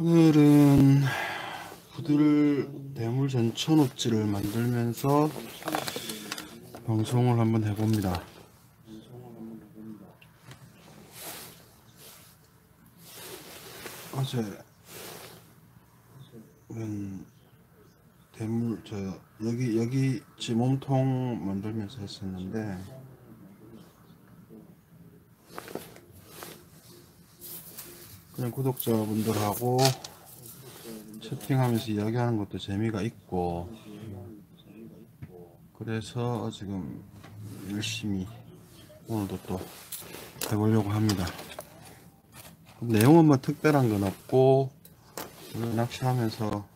오늘은 부들 대물 전천 옵지를 만들면서 방송을 한번 해봅니다. 어제는 대물 여기 지 몸통 만들면서 했었는데, 그냥 구독자분들하고 채팅하면서 이야기하는 것도 재미가 있고, 그래서 지금 열심히 오늘도 또 해보려고 합니다. 내용은 뭐 특별한 건 없고, 낚시하면서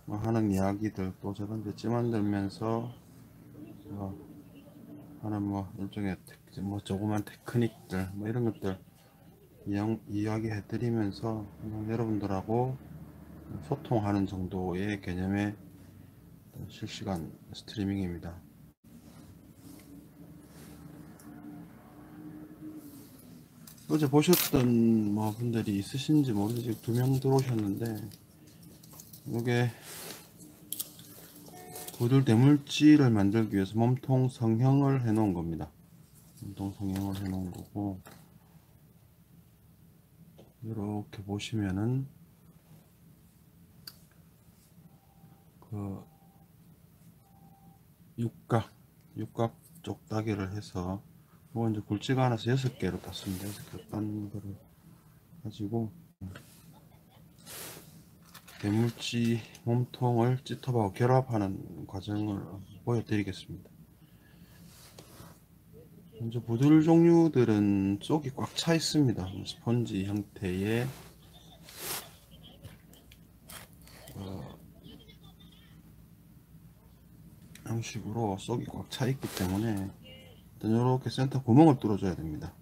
뭐 하는 이야기들, 또 저런 배지 만들면서 하는 뭐 일종의 뭐 조그만 테크닉들, 뭐 이런 것들 이야기 해드리면서 여러분들하고 소통하는 정도의 개념의 실시간 스트리밍입니다. 어제 보셨던 뭐 분들이 있으신지 모르겠어요. 2명 들어오셨는데, 이게 부들 대물질을 만들기 위해서 몸통 성형을 해 놓은 겁니다. 몸통 성형을 해 놓은 거고, 이렇게 보시면은 그 육각 쪽다기를 해서, 뭐 이제 굵지가 않아서 6개로 땄습니다. 6개 딴 거를 가지고 대물지 몸통을 찌톱하고 결합하는 과정을 보여드리겠습니다. 먼저 부들 종류들은 속이 꽉 차 있습니다. 스펀지 형태의 형식으로 속이 꽉 차 있기 때문에 일단 이렇게 센터 구멍을 뚫어줘야 됩니다.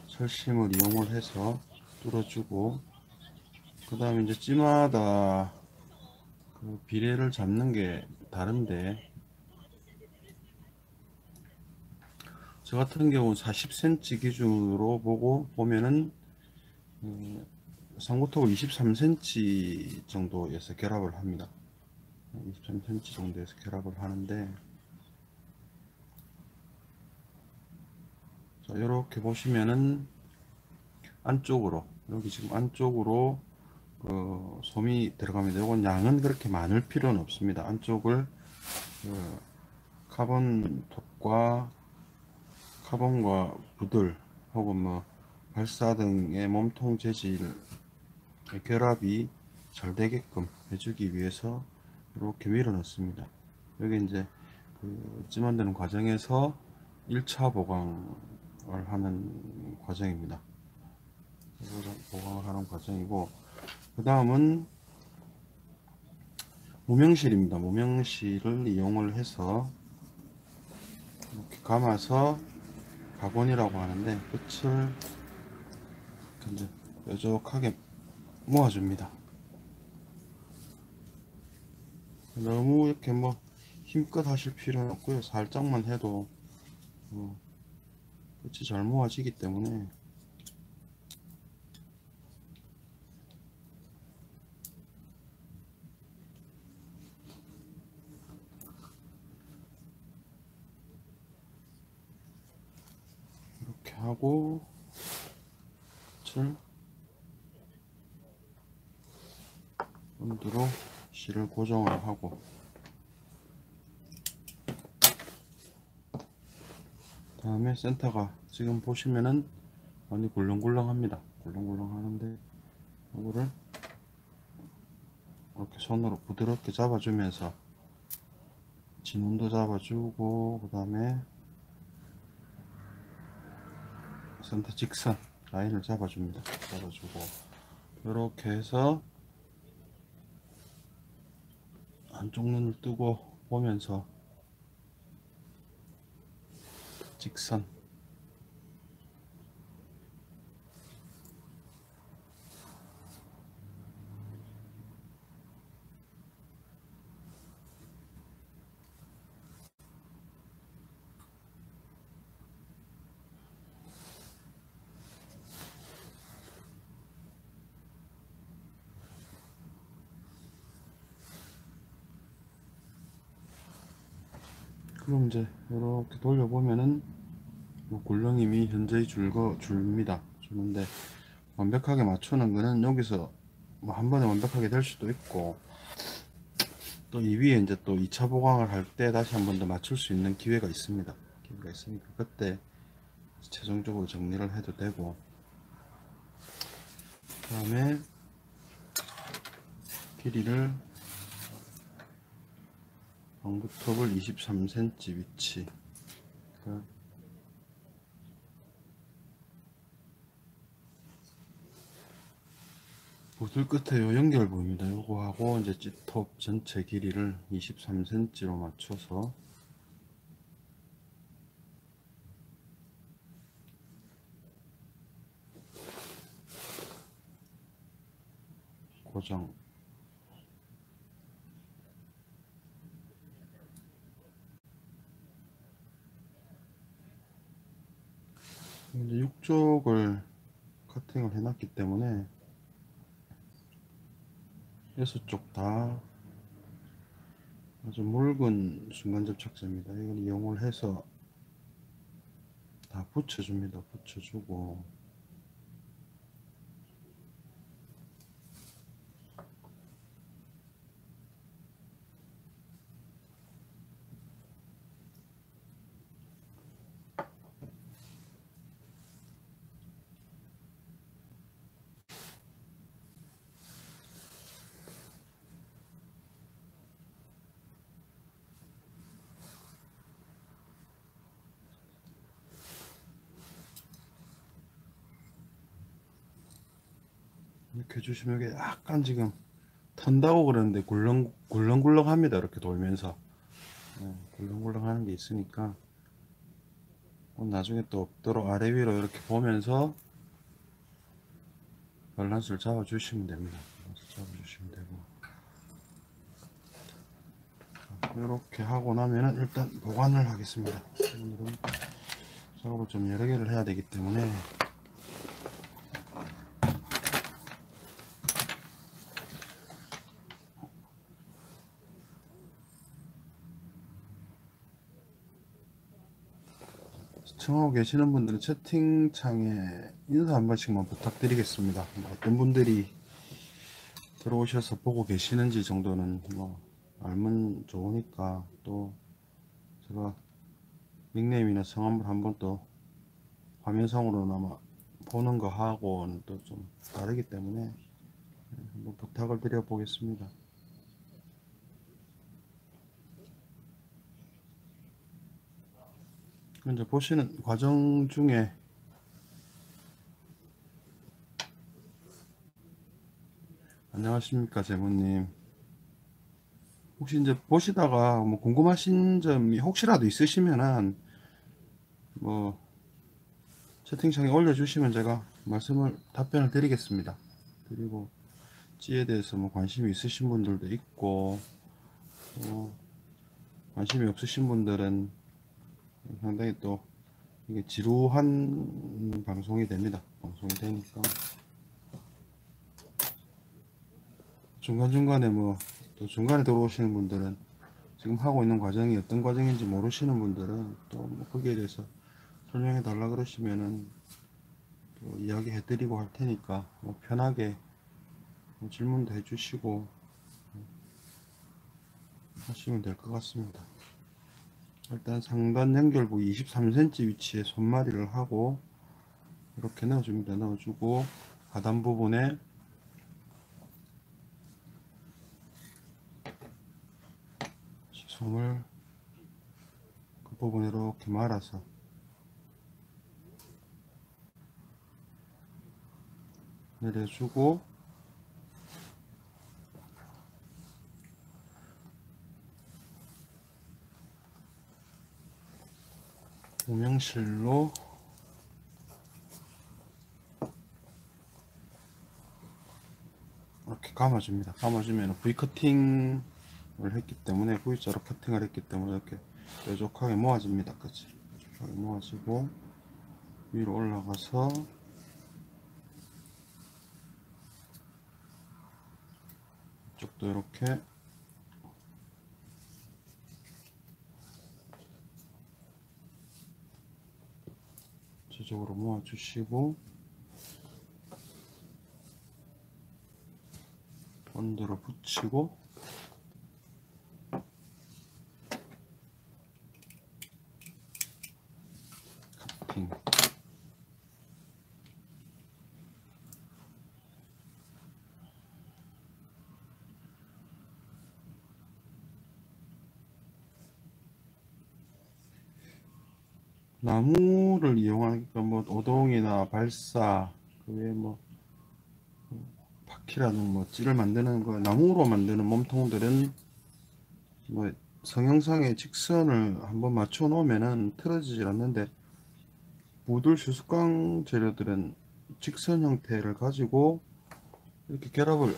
철심을 이용을 해서 뚫어주고, 그 다음에 이제 찌마다 그 비례를 잡는 게 다른데, 저 같은 경우는 40cm 기준으로 보면은 상고톱을 23cm 정도에서 결합을 합니다. 23cm 정도에서 결합을 하는데, 자, 이렇게 보시면은 안쪽으로, 여기 지금 안쪽으로 솜이 들어갑니다. 이건 양은 그렇게 많을 필요는 없습니다. 안쪽을 카본과 부들 혹은 뭐 발사 등의 몸통 재질 결합이 잘 되게끔 해주기 위해서 이렇게 밀어 넣습니다. 여기 이제 찌 만드는 과정에서 1차 보강을 하는 과정입니다. 보강을 하는 과정이고, 그 다음은 무명실입니다. 무명실을 이용을 해서 이렇게 감아서 각원이라고 하는데, 끝을 이제 뾰족하게 모아줍니다. 너무 이렇게 뭐 힘껏 하실 필요는 없고요. 살짝만 해도 끝이 잘 모아지기 때문에 이렇게 하고, 끝을 본드로 실을 고정을 하고, 다음에 센터가 지금 보시면은 많이 굴렁굴렁합니다. 굴렁굴렁 하는데, 이거를 이렇게 손으로 부드럽게 잡아주면서 진원도 잡아주고, 그 다음에 센터 직선 라인을 잡아줍니다. 잡아주고, 이렇게 해서 안쪽 눈을 뜨고 보면서 직선, 그럼 이제 이렇게 돌려보면은 뭐 굴렁임이 현저히 줍니다. 주는데 완벽하게 맞추는 거는 여기서 뭐 한 번에 완벽하게 될 수도 있고, 또 이 위에 이제 또 2차 보강을 할 때 다시 한 번 더 맞출 수 있는 기회가 있습니다. 기회가 있으니까 그때 최종적으로 정리를 해도 되고, 그 다음에 길이를 방구톱을 23cm 위치, 그 보슬 끝에 요 연결 부분입니다. 요거하고 이제 찌톱 전체 길이를 23cm로 맞춰서 고정. 이제 육쪽을 커팅을 해놨기 때문에 6쪽 다 아주 묽은 순간 접착제입니다. 이걸 이용을 해서 다 붙여줍니다. 붙여주고, 이렇게 해주시면 이게 약간 지금 턴다고 그러는데 굴렁굴렁 합니다. 이렇게 돌면서. 네, 굴렁굴렁 하는 게 있으니까 나중에 또 없도록 아래 위로 이렇게 보면서 밸런스를 잡아주시면 됩니다. 잡아주시면 되고, 이렇게 하고 나면은 일단 보관을 하겠습니다. 오늘은 작업을 좀 여러 개를 해야 되기 때문에 시청하고 계시는 분들은 채팅창에 인사 한 번씩만 부탁드리겠습니다. 뭐 어떤 분들이 들어오셔서 보고 계시는지 정도는 뭐 알면 좋으니까, 또 제가 닉네임이나 성함을 한번 또 화면상으로나마 보는 거 하고는 또 좀 다르기 때문에 한번 부탁을 드려 보겠습니다. 이제 보시는 과정 중에 안녕하십니까 재무님, 혹시 이제 보시다가 뭐 궁금하신 점이 혹시라도 있으시면은 뭐 채팅창에 올려주시면 제가 답변을 드리겠습니다. 그리고 찌에 대해서 뭐 관심이 있으신 분들도 있고, 관심이 없으신 분들은 상당히 또 이게 지루한 방송이 됩니다. 방송이 되니까 중간중간에 뭐 또 중간에 들어오시는 분들은 지금 하고 있는 과정이 어떤 과정인지 모르시는 분들은 또뭐 거기에 대해서 설명해 달라 그러시면은 또 이야기 해드리고 할 테니까 뭐 편하게 뭐 질문도 해주시고 하시면 될 것 같습니다. 일단 상단 연결 부위 23cm 위치에 손마리를 하고 이렇게 넣어줍니다. 넣어주고 하단 부분에 시솜을 그 부분에 이렇게 말아서 내려주고, 오명실로 이렇게 감아줍니다. 감아주면 V커팅을 했기 때문에, V자로 커팅을 했기 때문에 이렇게 뾰족하게 모아집니다. 끝이 뾰족하게 모아지고 위로 올라가서 이쪽도 이렇게 안쪽으로 모아주시고 본드로 붙이고 카팅. 나무를 이용하니까 뭐 오동이나 발사 그 외에 뭐 바퀴라는 뭐 찌를 만드는 거 나무로 만드는 몸통들은 뭐 성형상의 직선을 한번 맞춰 놓으면은 틀어지질 않는데 무들 수수깡 재료들은 직선 형태를 가지고 이렇게 결합을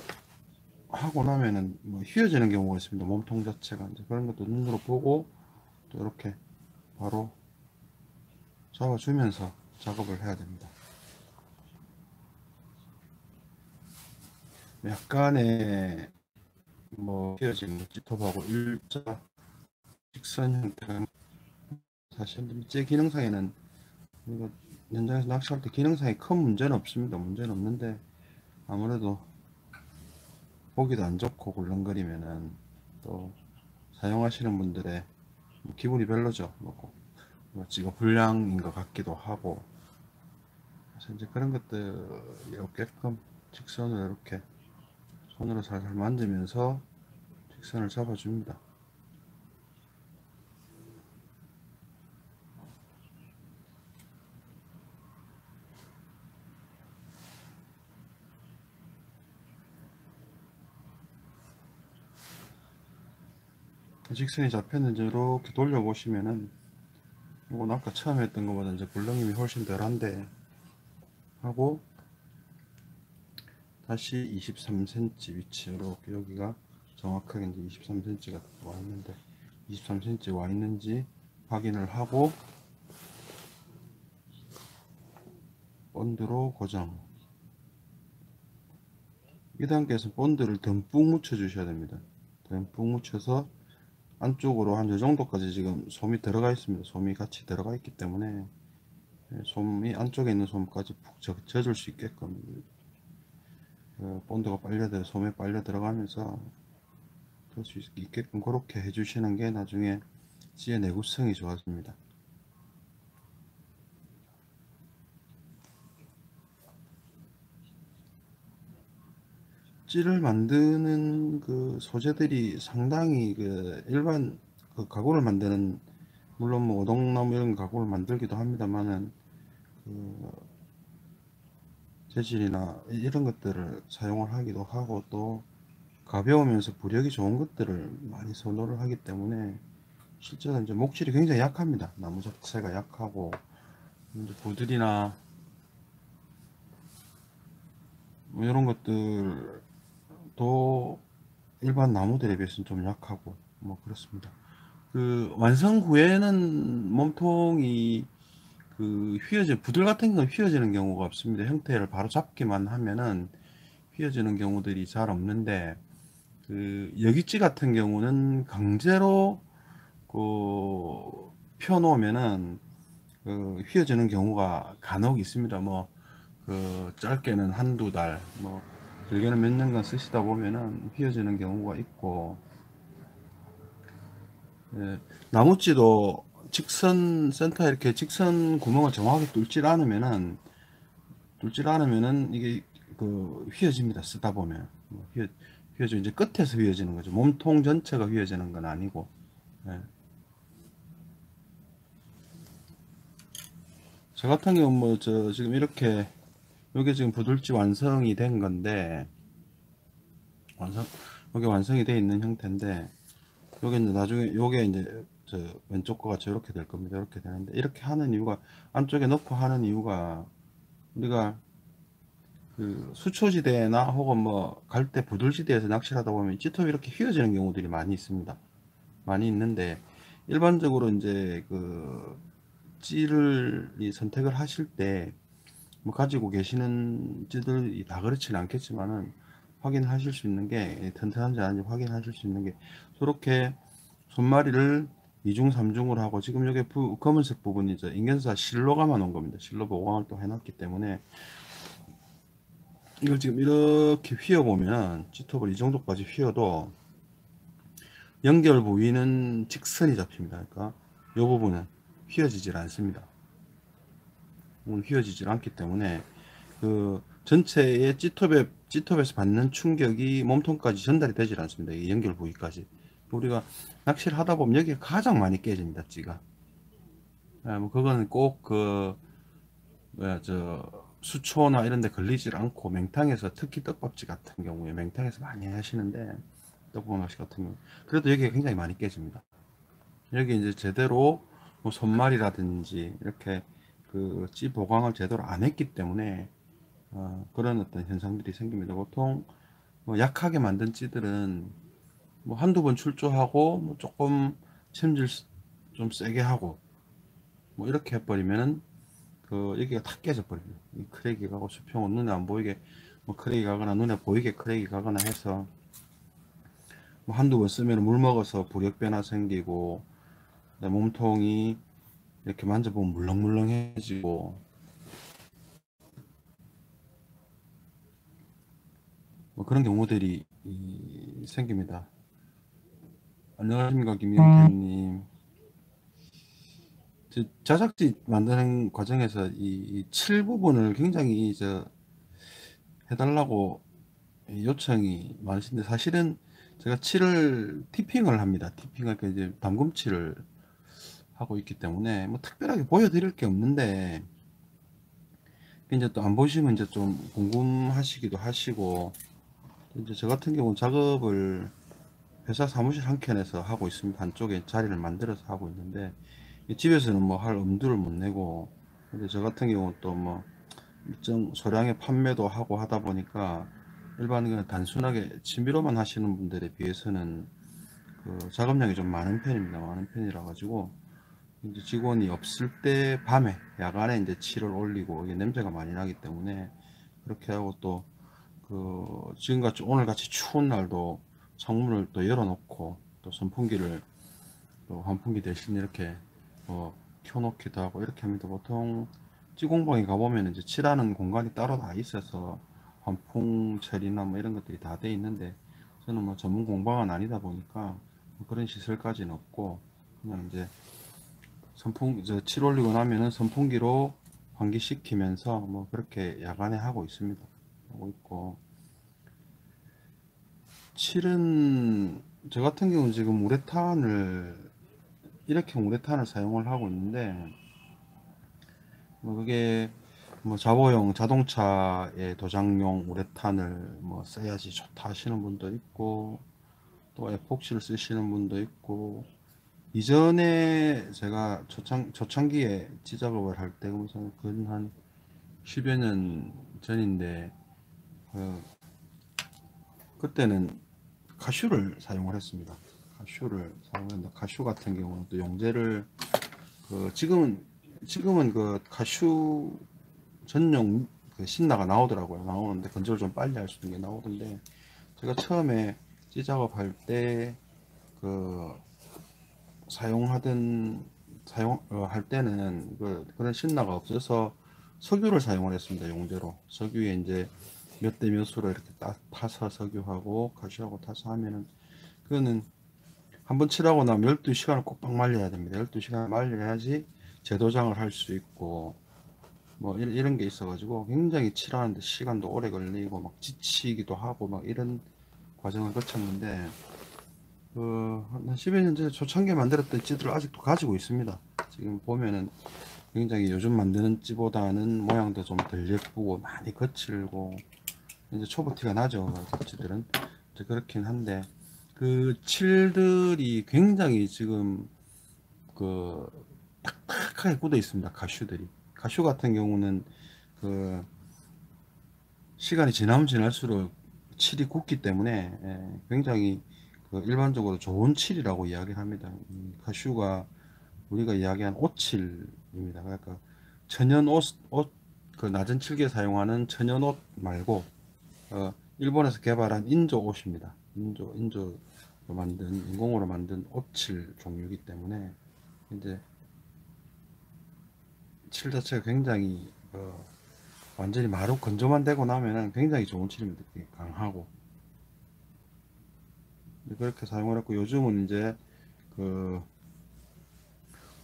하고 나면은 뭐 휘어지는 경우가 있습니다. 몸통 자체가 이제 그런 것도 눈으로 보고 또 이렇게 바로 잡아주면서 작업을 해야 됩니다. 약간의 뭐 휘어진 찌톱하고 일자 직선 형태가 사실 일제 기능상에는 우리가 현장에서 낚시할 때 기능상에 큰 문제는 없습니다. 문제는 없는데 아무래도 보기도 안 좋고 굴렁거리면은 또 사용하시는 분들의 기분이 별로죠. 뭐 지가 불량인 것 같기도 하고 그래서 이제 그런 것들이 없게끔 직선을 이렇게 손으로 살살 만지면서 직선을 잡아줍니다. 직선이 잡혔는지 이렇게 돌려보시면은 이건 아까 처음 했던 것보다 이제 굴렁임이 훨씬 덜한데 하고 다시 23cm 위치 이렇게 여기가 정확하게 이제 23cm가 와 있는데 23cm 와 있는지 확인을 하고 본드로 고정. 이 단계에서 본드를 듬뿍 묻혀 주셔야 됩니다. 듬뿍 묻혀서 안쪽으로 한 이 정도까지 지금 솜이 들어가 있습니다. 솜이 같이 들어가 있기 때문에 솜이 안쪽에 있는 솜까지 푹 젖을 수 있게끔 본드가 솜에 빨려 들어가면서 될 수 있게끔 그렇게 해주시는 게 나중에 찌의 내구성이 좋아집니다. 찌를 만드는 그 소재들이 상당히 그 일반 그 가구를 만드는 물론 뭐 오동나무 이런 가구를 만들기도 합니다만은 그 재질이나 이런 것들을 사용을 하기도 하고 또 가벼우면서 부력이 좋은 것들을 많이 선호를 하기 때문에 실제로 이제 목질이 굉장히 약합니다. 나무 자체가 약하고 이제 부들이나 뭐 이런 것들도 일반 나무들에 비해서는 좀 약하고 뭐 그렇습니다. 그 완성 후에는 몸통이 그 부들 같은 건 휘어지는 경우가 없습니다. 형태를 바로 잡기만 하면은 휘어지는 경우들이 잘 없는데 그 여기찌 같은 경우는 강제로 그 펴놓으면은 그 휘어지는 경우가 간혹 있습니다. 뭐 그 짧게는 한두 달, 뭐 길게는 몇 년간 쓰시다 보면은 휘어지는 경우가 있고 예, 나무찌도 직선 센터에 이렇게 직선 구멍을 정확하게 뚫질 않으면은 이게 그 휘어집니다. 쓰다 보면 휘어져 이제 끝에서 휘어지는 거죠. 몸통 전체가 휘어지는 건 아니고 예. 저 같은 경우 뭐 저 지금 이렇게 요게 지금 부들지 완성이 된 건데 요게 완성이 돼 있는 형태인데 요게 이제 나중에 요게 이제 저 왼쪽 거가 저렇게 될 겁니다. 이렇게 되는데 이렇게 하는 이유가 안쪽에 넣고 하는 이유가 우리가 그 수초지대나 혹은 뭐 갈대 부들지대에서 낚시를 하다 보면 찌톱이 이렇게 휘어지는 경우들이 많이 있습니다. 많이 있는데 일반적으로 이제 그 찌를 선택을 하실 때 뭐 가지고 계시는 찌들이 다 그렇지는 않겠지만은 확인하실 수 있는 게 튼튼한지 아닌지 확인하실 수 있는 게 저렇게 손마리를 2중 3중으로 하고, 지금 여기 검은색 부분이 이제 인견사 실로가만 온 겁니다. 실로 보강을 또 해놨기 때문에 이걸 지금 이렇게 휘어보면, G톱을 이 정도까지 휘어도 연결 부위는 직선이 잡힙니다. 그러니까 이 부분은 휘어지질 않습니다. 휘어지질 않기 때문에 그 전체의 G톱에서 받는 충격이 몸통까지 전달이 되질 않습니다. 이 연결 부위까지. 우리가 낚시를 하다 보면 여기가 가장 많이 깨집니다. 찌가. 뭐 그거는 꼭 수초나 이런 데 걸리질 않고, 맹탕에서, 특히 떡밥지 같은 경우에 맹탕에서 많이 하시는데, 떡밥 낚시 같은 경우 그래도 여기가 굉장히 많이 깨집니다. 여기 이제 제대로 뭐 손말이라든지 이렇게 그 찌 보강을 제대로 안 했기 때문에 그런 어떤 현상들이 생깁니다. 보통 뭐 약하게 만든 찌들은 뭐 한두 번 출조하고 뭐 조금 챔질 좀 세게 하고 뭐 이렇게 해버리면은 그 여기가 다 깨져 버립니다. 이 크랙이 가고, 수평은 눈에 안 보이게 뭐 크랙이 가거나 눈에 보이게 크랙이 가거나 해서 뭐 한두 번 쓰면 물 먹어서 부력 변화 생기고, 몸통이 이렇게 만져보면 물렁물렁해지고, 뭐 그런 경우들이 생깁니다. 안녕하십니까, 김영태님. 자작지 만드는 과정에서 칠 부분을 굉장히 해달라고 요청이 많으신데, 사실은 제가 칠을 티핑을 합니다. 티핑을 이제 담금칠을 하고 있기 때문에 뭐 특별하게 보여드릴 게 없는데, 이제 또 안 보시면 이제 좀 궁금하시기도 하시고, 이제 저 같은 경우는 작업을 회사 사무실 한 켠에서 하고 있습니다. 한쪽에 자리를 만들어서 하고 있는데, 집에서는 뭐 할 엄두를 못 내고, 근데 저 같은 경우는 또 뭐 일정 소량의 판매도 하고 하다 보니까, 일반 그냥 단순하게 취미로만 하시는 분들에 비해서는 그 작업량이 좀 많은 편입니다. 많은 편이라 가지고 이제 직원이 없을 때 밤에 야간에 이제 칠을 올리고, 이게 냄새가 많이 나기 때문에 그렇게 하고, 또 그 지금같이 오늘같이 추운 날도 창문을 또 열어놓고, 또 선풍기를 또 환풍기 대신 이렇게 켜놓기도 하고 이렇게 합니다. 보통 찌공방에 가보면 이제 칠하는 공간이 따로 다 있어서 환풍 처리나 뭐 이런 것들이 다 돼 있는데, 저는 뭐 전문 공방은 아니다 보니까 뭐 그런 시설까지는 없고, 그냥 이제 이제 칠 올리고 나면은 선풍기로 환기시키면서 뭐 그렇게 야간에 하고 있습니다. 하고 있고, 칠은 저 같은 경우는 지금 우레탄을, 일회용 우레탄을 사용을 하고 있는데, 뭐 그게 뭐 자보용 자동차의 도장용 우레탄을 뭐 써야지 좋다 하시는 분도 있고, 또 에폭시를 쓰시는 분도 있고, 이전에 제가 초창기에 지작업을 할 때, 우선 한 10여 년 전인데, 그때는 카슈를 사용을 했습니다. 카슈를 사용했는데, 카슈 같은 경우는 또 용재를 지금은 그 카슈 전용 그 신나가 나오더라고요. 나오는데 건조를 좀 빨리 할 수 있는 게 나오던데, 제가 처음에 찌작업할 때 그 할 때는 그런 신나가 없어서 석유를 사용을 했습니다. 용재로. 석유에 이제 몇 대 몇으로 이렇게 타서 석유하고 카슈하고 타서 하면은, 그거는 한번 칠하고 나면 12시간을 꼭박 말려야 됩니다. 12시간 말려야지 재도장을 할 수 있고, 뭐 이런 게 있어 가지고 굉장히 칠하는데 시간도 오래 걸리고 막 지치기도 하고 막 이런 과정을 거쳤는데, 한 10여 년 전에 초창기에 만들었던 찌들을 아직도 가지고 있습니다. 지금 보면은 굉장히 요즘 만드는 찌보다는 모양도 좀 덜 예쁘고 많이 거칠고 이제 초보티가 나죠. 찌들은 이제 그렇긴 한데, 그 칠들이 굉장히 지금 그 딱딱하게 굳어 있습니다. 가슈들이. 가슈 같은 경우는 그 시간이 지나면 지날수록 칠이 굳기 때문에 굉장히 그 일반적으로 좋은 칠이라고 이야기를 합니다. 가슈가 우리가 이야기한 옷칠입니다. 그러니까 천연 그 낮은 칠기에 사용하는 천연 옷 말고 일본에서 개발한 인조 옷입니다. 인조 만든 인공으로 만든 옷칠 종류이기 때문에 이제 칠 자체가 굉장히 완전히 마루 건조만 되고 나면은 굉장히 좋은 칠입니다. 강하고 그렇게 사용을 했고, 요즘은 이제 그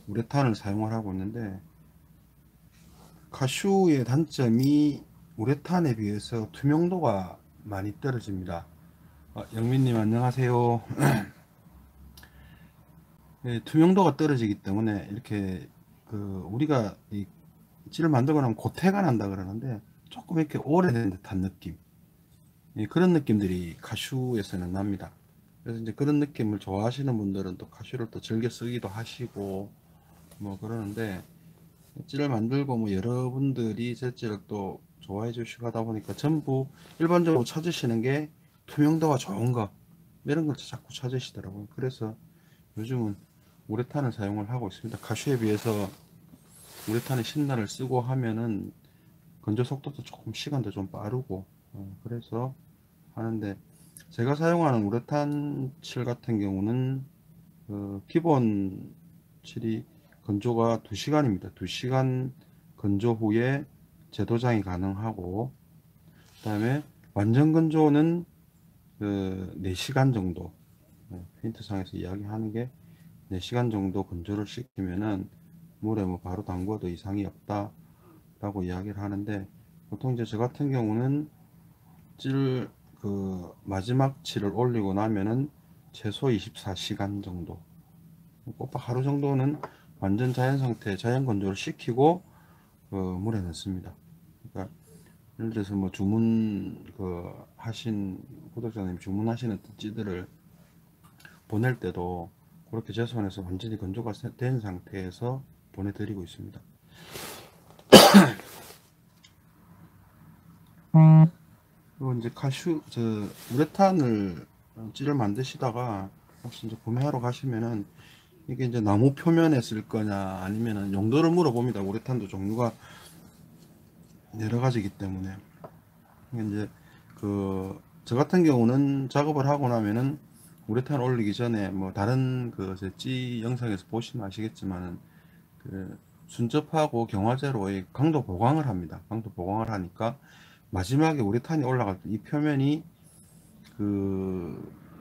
우레탄을 사용을 하고 있는데, 카슈의 단점이 우레탄에 비해서 투명도가 많이 떨어집니다. 영민님 안녕하세요. 예, 투명도가 떨어지기 때문에 이렇게 우리가 이 찌를 만들고 나면 고태가 난다 그러는데, 조금 이렇게 오래된 듯한 느낌, 예, 그런 느낌들이 카슈에서는 납니다. 그래서 이제 그런 느낌을 좋아하시는 분들은 또 카슈를 또 즐겨 쓰기도 하시고 뭐 그러는데, 찌를 만들고 뭐 여러분들이 제 찌를 또 좋아해 주시고 하다 보니까 전부 일반적으로 찾으시는 게 투명도가 좋은 거, 이런 걸 자꾸 찾으시더라고요. 그래서 요즘은 우레탄을 사용을 하고 있습니다. 카슈에 비해서 우레탄의 신나를 쓰고 하면은 건조 속도도 조금 시간도 좀 빠르고 그래서 하는데, 제가 사용하는 우레탄 칠 같은 경우는 기본 칠이 건조가 2시간입니다. 2시간 건조 후에 재도장이 가능하고, 그 다음에 완전 건조는 4시간 정도, 페인트상에서 이야기하는 게 4시간 정도 건조를 시키면은 물에 뭐 바로 담궈도 이상이 없다 라고 이야기를 하는데, 보통 이제 저 같은 경우는 찔 마지막 칠을 올리고 나면은 최소 24시간 정도, 꼬박 하루 정도는 완전 자연 상태, 자연 건조를 시키고 물에 넣습니다. 그러니까 예를 들어서 뭐 주문 하신 구독자님 주문하시는 찌들을 보낼 때도 그렇게 제 손에서 완전히 건조가 된 상태에서 보내드리고 있습니다. 그리고 이제 우레탄을 찌를 만드시다가 혹시 이제 구매하러 가시면은, 이게 이제 나무 표면에 쓸 거냐 아니면은 용도를 물어봅니다. 우레탄도 종류가 여러 가지이기 때문에. 이제 저 같은 경우는 작업을 하고 나면은 우레탄 올리기 전에 뭐 다른 제 찌 영상에서 보시면 아시겠지만은 순접하고 경화제로 강도 보강을 합니다. 강도 보강을 하니까 마지막에 우레탄이 올라갈 때 이 표면이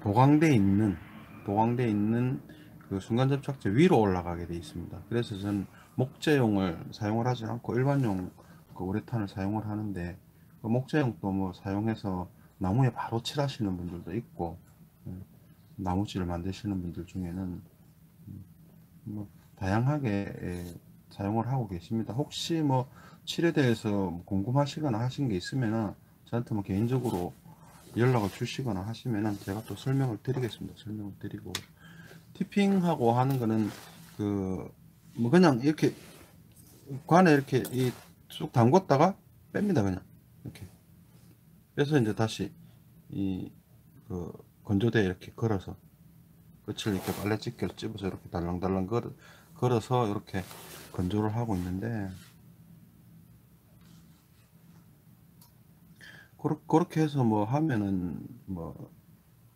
보강돼 있는 순간 접착제 위로 올라가게 되어 있습니다. 그래서 저는 목재용을 사용을 하지 않고 일반용 우레탄을 사용을 하는데, 목재용도 뭐 사용해서 나무에 바로 칠하시는 분들도 있고, 나무질을 만드시는 분들 중에는 뭐 다양하게 사용을 하고 계십니다. 혹시 뭐 칠에 대해서 궁금하시거나 하신 게 있으면은 저한테 뭐 개인적으로 연락을 주시거나 하시면은 제가 또 설명을 드리겠습니다. 설명을 드리고, 티핑하고 하는 거는 뭐 그냥 이렇게 관에 이렇게 쑥 담궜다가 뺍니다. 그냥 이렇게 빼서 이제 다시 건조대에 이렇게 걸어서 끝을 이렇게 빨래집게로 집어서 이렇게 달랑달랑 걸어서 이렇게 건조를 하고 있는데, 그렇게 해서 뭐 하면은 뭐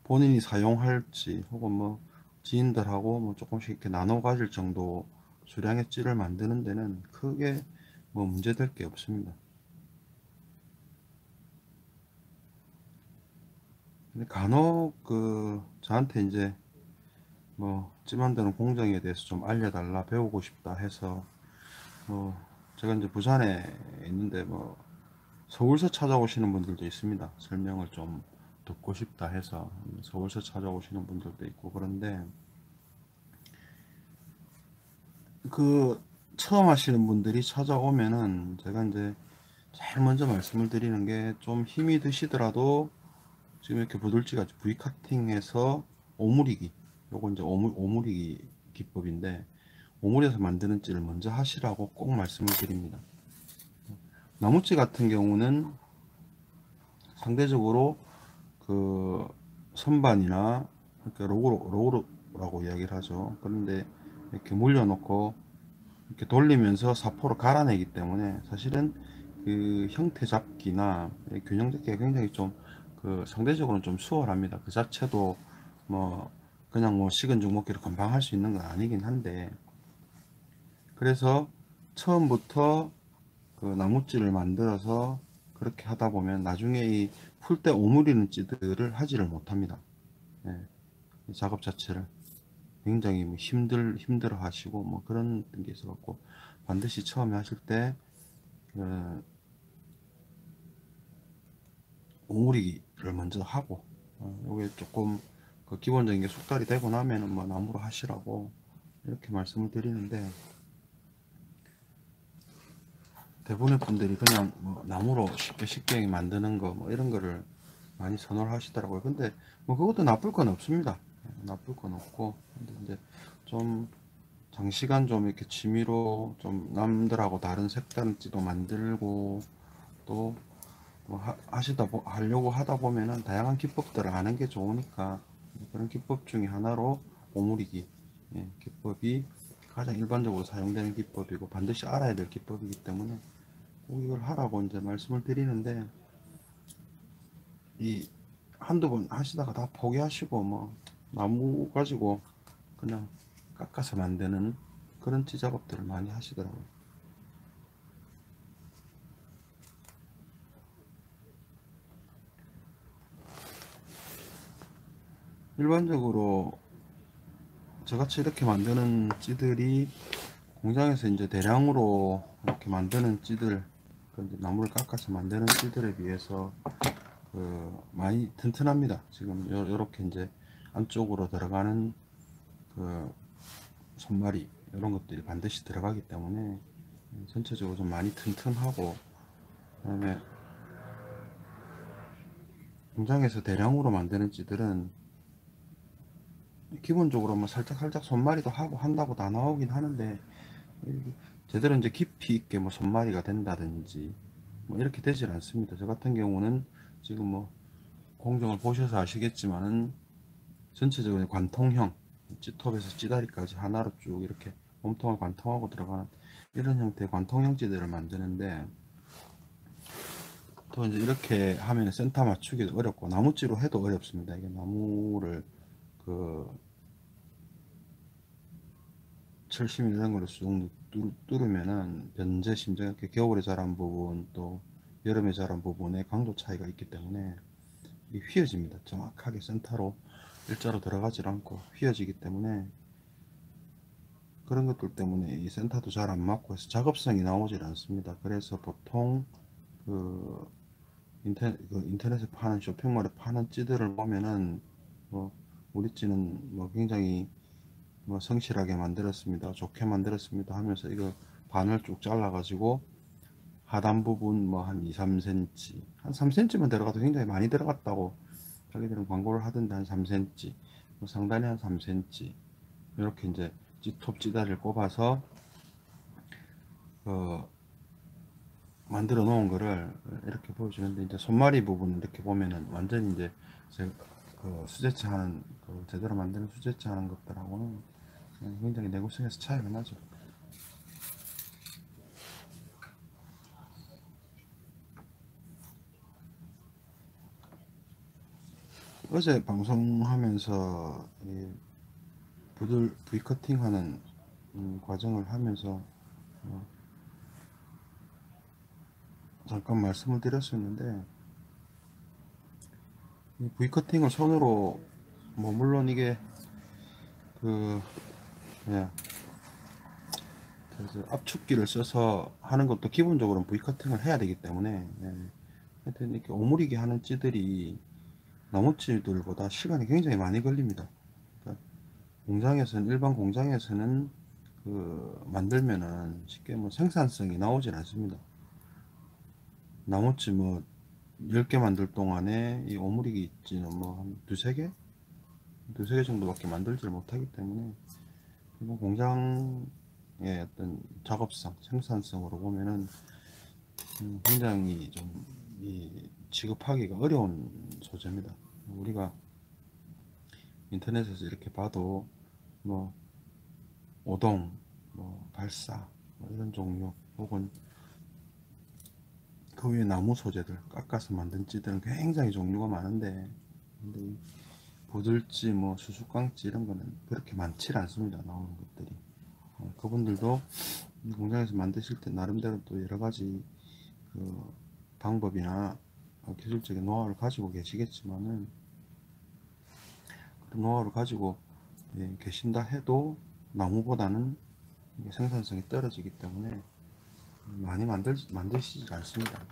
본인이 사용할지 혹은 뭐 지인들하고 뭐 조금씩 이렇게 나눠 가질 정도 수량의 찌를 만드는 데는 크게 뭐 문제될 게 없습니다. 근데 간혹 저한테 이제 뭐 찌 만드는 공정에 대해서 좀 알려달라, 배우고 싶다 해서 뭐 제가 이제 부산에 있는데 뭐 서울서 찾아오시는 분들도 있습니다. 설명을 좀 듣고 싶다 해서 서울서 찾아오시는 분들도 있고, 그런데 처음 하시는 분들이 찾아오면은 제가 이제 제일 먼저 말씀을 드리는 게, 좀 힘이 드시더라도 지금 이렇게 부들찌가 V 카팅해서 오므리기, 요거 이제 오므리기 기법인데, 오므려서 만드는 찌를 먼저 하시라고 꼭 말씀을 드립니다. 나무찌 같은 경우는 상대적으로 선반이나 이렇게 로그라고 이야기를 하죠. 그런데 이렇게 물려놓고 이렇게 돌리면서 사포로 갈아내기 때문에 사실은 형태 잡기나 균형 잡기가 굉장히 좀 상대적으로는 좀 수월합니다. 그 자체도 뭐 그냥 뭐 식은 죽 먹기로 금방 할 수 있는 건 아니긴 한데, 그래서 처음부터 그 나무찌를 만들어서 그렇게 하다 보면 나중에 이 풀 때 오므리는 찌들을 하지를 못합니다. 예, 이 작업 자체를 굉장히 뭐 힘들어 하시고 뭐 그런 게 있어 갖고, 반드시 처음에 하실 때 오므리기를 먼저 하고, 요게 조금 그 기본적인 게 숙달이 되고 나면은 뭐 나무로 하시라고 이렇게 말씀을 드리는데, 대부분의 분들이 그냥 뭐 나무로 쉽게 만드는 거 뭐 이런 거를 많이 선호를 하시더라고요. 근데 뭐 그것도 나쁠 건 없습니다. 나쁠 건 없고, 근데 이제 좀 장시간 좀 이렇게 취미로 좀 남들하고 다른 색다른 찌도 만들고, 또 뭐 하려고 하다 보면은 다양한 기법들을 아는 게 좋으니까, 그런 기법 중에 하나로 오므리기, 기법이 가장 일반적으로 사용되는 기법이고 반드시 알아야 될 기법이기 때문에 꼭 이걸 하라고 이제 말씀을 드리는데, 이 한두 번 하시다가 다 포기하시고 뭐 나무 가지고 그냥 깎아서 만드는 그런 찌 작업들을 많이 하시더라고요. 일반적으로 저같이 이렇게 만드는 찌들이 공장에서 이제 대량으로 이렇게 만드는 찌들, 그 이제 나무를 깎아서 만드는 찌들에 비해서 그 많이 튼튼합니다. 지금 요렇게 이제 안쪽으로 들어가는 그 손말이 이런 것들이 반드시 들어가기 때문에 전체적으로 좀 많이 튼튼하고, 그다음에 공장에서 대량으로 만드는 찌들은 기본적으로 뭐 살짝 손말이도 하고 한다고 다 나오긴 하는데, 제대로 이제 깊이 있게 뭐 손말이가 된다든지 뭐 이렇게 되질 않습니다. 저 같은 경우는 지금 뭐 공정을 보셔서 아시겠지만은 전체적으로 관통형, 찌톱에서 찌다리까지 하나로 쭉 이렇게 몸통을 관통하고 들어가는 이런 형태의 관통형 찌들을 만드는데, 또 이제 이렇게 하면 센터 맞추기도 어렵고 나무찌로 해도 어렵습니다. 이게 나무를 그 철심 이런 걸로 쑥 뚫으면은 변제 심장, 이렇게 겨울에 자란 부분 또 여름에 자란 부분에 강도 차이가 있기 때문에 이 휘어집니다. 정확하게 센터로 일자로 들어가질 않고 휘어지기 때문에, 그런 것들 때문에 이 센터도 잘 안 맞고 해서 작업성이 나오질 않습니다. 그래서 보통 그 인터넷에 파는 쇼핑몰에 파는 찌들을 보면은 뭐 우리 찌는 뭐 굉장히 뭐 성실하게 만들었습니다, 좋게 만들었습니다 하면서 이거 반을 쭉 잘라 가지고 하단 부분 뭐 한 2, 3cm, 한 3cm만 들어가도 굉장히 많이 들어갔다고 자기들은 광고를 하던데, 한 3cm, 뭐 상단에 한 3cm 이렇게 이제 톱 찌다리를 꼽아서 그 만들어 놓은 거를 이렇게 보여주는데, 이제 손마리 부분 이렇게 보면은 완전히 이제 그 수제차 하는 그 제대로 만드는 수제차 하는 것들하고는 굉장히 내구성에서 차이가 나죠. 어제 방송하면서 이 V 커팅 하는 과정을 하면서 어, 잠깐 말씀을 드렸었는데, 이 V 커팅을 손으로 뭐 물론 이게 그 뭐야, 그래서 압축기를 써서 하는 것도 기본적으로 V 커팅을 해야 되기 때문에, 하여튼 이렇게 오므리게 하는 찌들이 나무찌들보다 시간이 굉장히 많이 걸립니다. 그러니까 공장에서는, 일반 공장에서는 그 만들면은 쉽게 뭐 생산성이 나오질 않습니다. 나무찌 뭐 10개 만들 동안에 이 오므리기 찌는 뭐 한 두세 개? 두세 개 정도밖에 만들지를 못하기 때문에, 일본 공장의 어떤 작업성, 생산성으로 보면은 굉장히 좀 이 취급하기가 어려운 소재입니다. 우리가 인터넷에서 이렇게 봐도 뭐 오동, 뭐 발사, 뭐 이런 종류, 혹은 그 위에 나무 소재들 깎아서 만든 찌들은 굉장히 종류가 많은데, 근데 보들지 뭐 수수깡찌 이런 거는 그렇게 많지 않습니다. 나오는 것들이. 그분들도 공장에서 만드실 때 나름대로 또 여러 가지 그 방법이나 기술적인 노하우를 가지고 계시겠지만은, 그 노하우를 가지고 계신다 해도 나무보다는 생산성이 떨어지기 때문에 많이 만드시지 않습니다.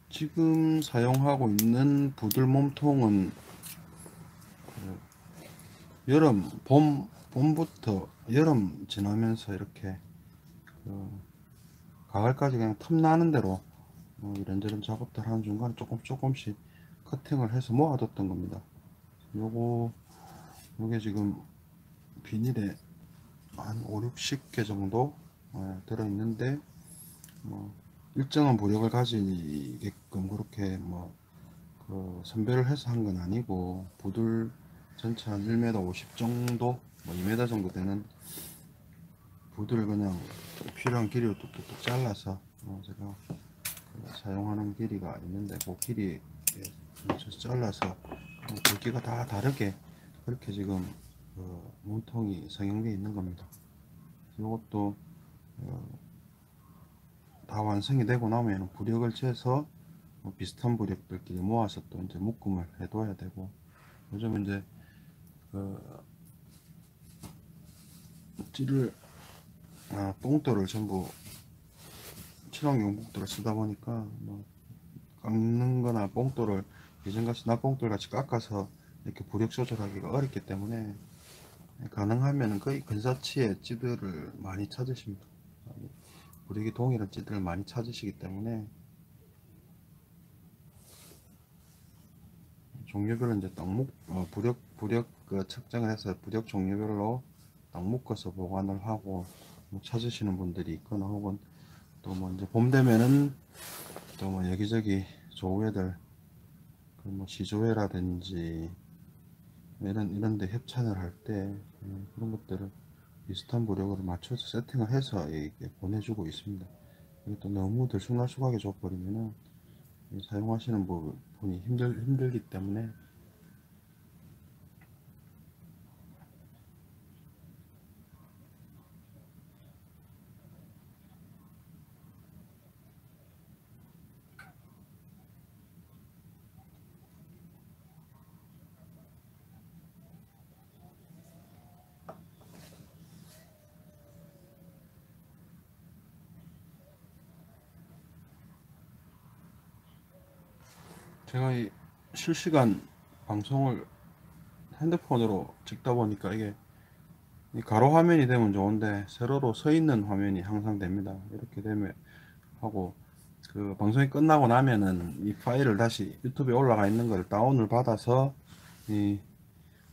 지금 사용하고 있는 부들 몸통은 봄부터 여름 지나면서 이렇게 가을까지 그냥 틈나는 대로 이런저런 작업들 하는 중간에 조금씩 커팅을 해서 모아뒀던 겁니다. 요게 지금 비닐에 한 5, 60개 정도 들어있는데, 일정한 부력을 가지게끔 그렇게 선별을 해서 한 건 아니고, 부들 전체 한 1m 50 정도, 2m 정도 되는 부들을 그냥 필요한 길이로 뚝뚝뚝 잘라서 제가 사용하는 길이가 있는데, 그 길이에 맞춰서 잘라서 굵기가 다 다르게 그렇게 지금 몸통이 성형되어 있는 겁니다. 이것도 다 완성이 되고 나면 부력을 재서 비슷한 부력들끼리 모아서 또 이제 묶음을 해둬야 되고, 요즘 이제 찌를 뽕돌을 전부 칠왕용 뽕돌을 쓰다 보니까 깎는 거나 뽕돌을 예전같이 납뽕돌 같이 깎아서 이렇게 부력 조절하기가 어렵기 때문에, 가능하면 거의 근사치의 찌들을 많이 찾으십니다. 부력이 동일한 찌들을 많이 찾으시기 때문에 종류별로 이제 딱 부력 측정을 해서 부력 종류별로 딱 묶어서 보관을 하고 찾으시는 분들이 있거나, 혹은 또 이제 봄 되면은 또 여기저기 조회들 시조회라든지 이런 데 협찬을 할 때 그런 것들을 비슷한 부력으로 맞춰서 세팅을 해서 보내주고 있습니다. 이게 또 너무 들쑥날쑥하게 줘버리면은 사용하시는 분이 힘들기 때문에, 제가 이 실시간 방송을 핸드폰으로 찍다 보니까 이게 이 가로 화면이 되면 좋은데 세로로 서 있는 화면이 항상 됩니다. 이렇게 되면 하고, 그 방송이 끝나고 나면은 이 파일을 다시 유튜브에 올라가 있는 걸 다운을 받아서 이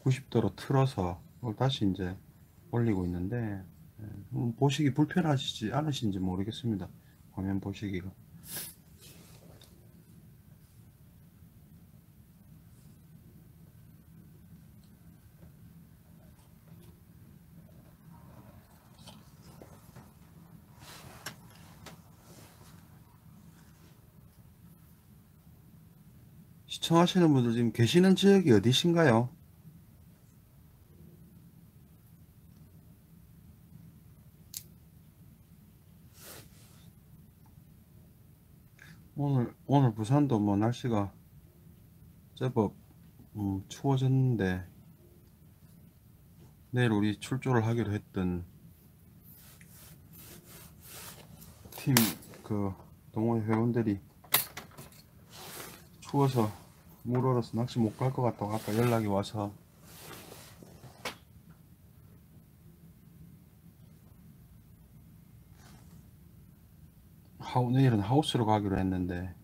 90도로 틀어서 그걸 다시 이제 올리고 있는데, 보시기 불편하시지 않으신지 모르겠습니다. 화면 보시기가. 시청하시는 분들 지금 계시는 지역이 어디신가요? 오늘 부산도 날씨가 제법 추워졌는데, 내일 우리 출조를 하기로 했던 팀 동호회 회원들이 추워서 물 얼어서 낚시 못 갈 것 같다고 아까 연락이 와서 내일은 하우스로 가기로 했는데,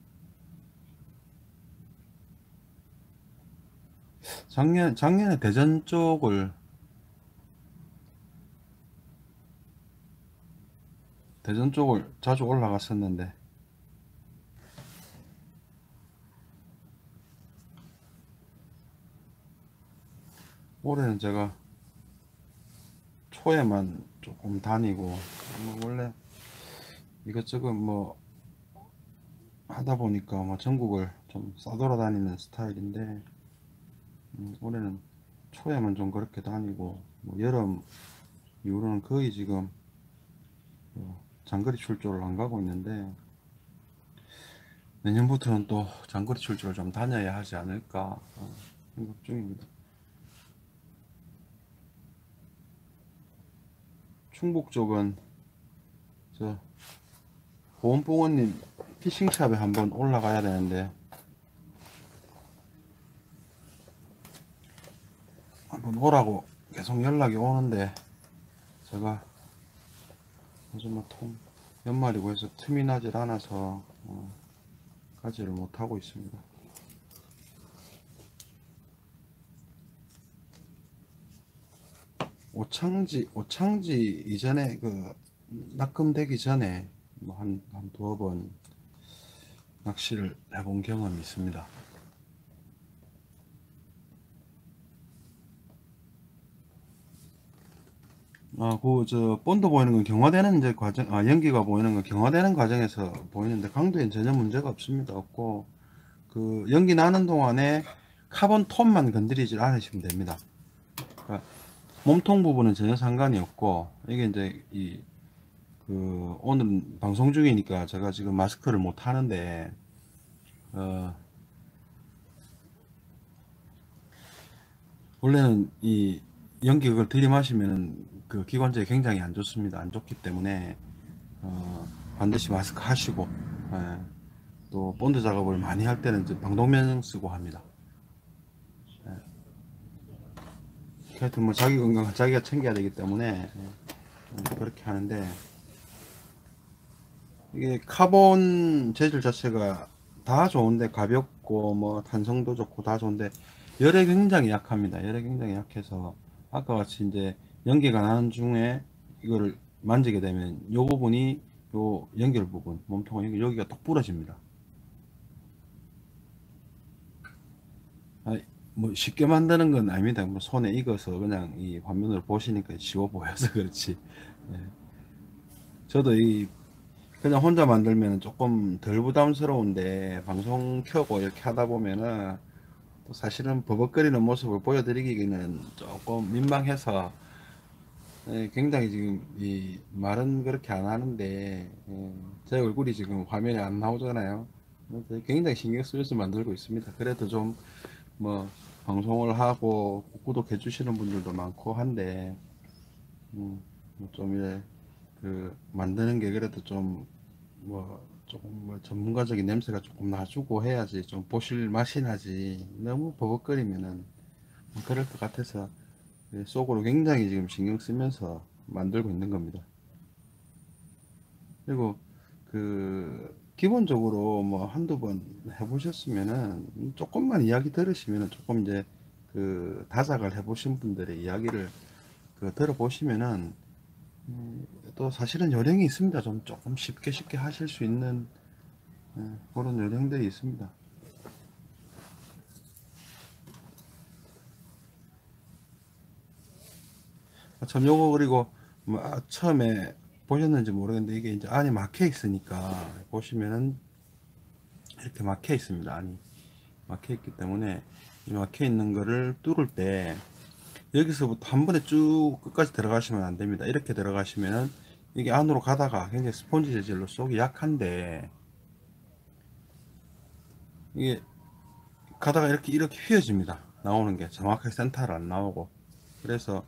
작년에 대전 쪽을 대전 쪽을 자주 올라갔었는데 올해는 제가 초에만 조금 다니고 뭐 원래 이것저것 뭐 하다 보니까 뭐 전국을 좀 싸돌아다니는 스타일인데 올해는 초에만 좀 그렇게 다니고 뭐 여름 이후로는 거의 지금 장거리 출조를 안 가고 있는데 내년부터는 또 장거리 출조를 좀 다녀야 하지 않을까 생각 중입니다. 충북 쪽은 저 보온봉원님 피싱샵에 한번 올라가야 되는데 한번 오라고 계속 연락이 오는데 제가 요즘 뭐 연말이고 해서 틈이 나질 않아서 가지를 못하고 있습니다. 오창지 이전에 그 낙금되기 전에 뭐 한 두어 번 낚시를 해본 경험이 있습니다. 저 본드 보이는 건 경화되는 이제 과정, 연기가 보이는 건 경화되는 과정에서 보이는데 강도엔 전혀 문제가 없습니다. 없고 그 연기 나는 동안에 카본 톱만 건드리지 않으시면 됩니다. 그러니까 몸통 부분은 전혀 상관이 없고 이게 이제 오늘 방송 중이니까 제가 지금 마스크를 못 하는데 원래는 이 연기 그걸 들이마시면 그 기관지에 굉장히 안 좋습니다. 안 좋기 때문에 반드시 마스크 하시고 또 본드 작업을 많이 할 때는 방독면 쓰고 합니다. 하여튼 뭐 자기 건강 자기가 챙겨야 되기 때문에 그렇게 하는데 이게 카본 재질 자체가 다 좋은데 가볍고 뭐 탄성도 좋고 다 좋은데 열에 굉장히 약합니다. 열에 굉장히 약해서 아까 같이 이제 연기가 나는 중에 이거를 만지게 되면 요 부분이 요 연결 부분 몸통 연결 여기가 뚝 부러집니다. 뭐 쉽게 만드는 건 아닙니다. 뭐 손에 익어서 그냥 이 화면을 보시니까 쉬워 보여서 그렇지. 예. 저도 그냥 혼자 만들면 조금 덜 부담스러운데 방송 켜고 이렇게 하다 보면은 또 사실은 버벅거리는 모습을 보여드리기는 조금 민망해서 굉장히 지금 이 말은 그렇게 안 하는데 제 얼굴이 지금 화면에 안 나오잖아요. 굉장히 신경 쓰면서 만들고 있습니다. 그래도 좀 뭐 방송을 하고 구독해 주시는 분들도 많고 한데 좀 이제 그 만드는 게 그래도 좀 뭐 조금 뭐 전문가적인 냄새가 조금 나주고 해야지 좀 보실 맛이 나지 너무 버벅거리면은 그럴 것 같아서 속으로 굉장히 지금 신경 쓰면서 만들고 있는 겁니다. 그리고 기본적으로 뭐 한두 번 해보셨으면은 조금만 이야기 들으시면은 조금 이제 다작을 해보신 분들의 이야기를 들어보시면은 또 사실은 요령이 있습니다. 좀 조금 쉽게 하실 수 있는 그런 요령들이 있습니다. 참 요거 그리고 뭐 처음에 보셨는지 모르겠는데 이게 이제 안에 막혀 있으니까 보시면은 이렇게 막혀 있습니다. 안이 막혀 있기 때문에 이 막혀 있는 거를 뚫을 때 여기서부터 한 번에 쭉 끝까지 들어가시면 안 됩니다. 이렇게 들어가시면은 이게 안으로 가다가 굉장히 스펀지 재질로 속이 약한데 이게 가다가 이렇게 휘어집니다. 나오는 게 정확하게 센터를 안 나오고 그래서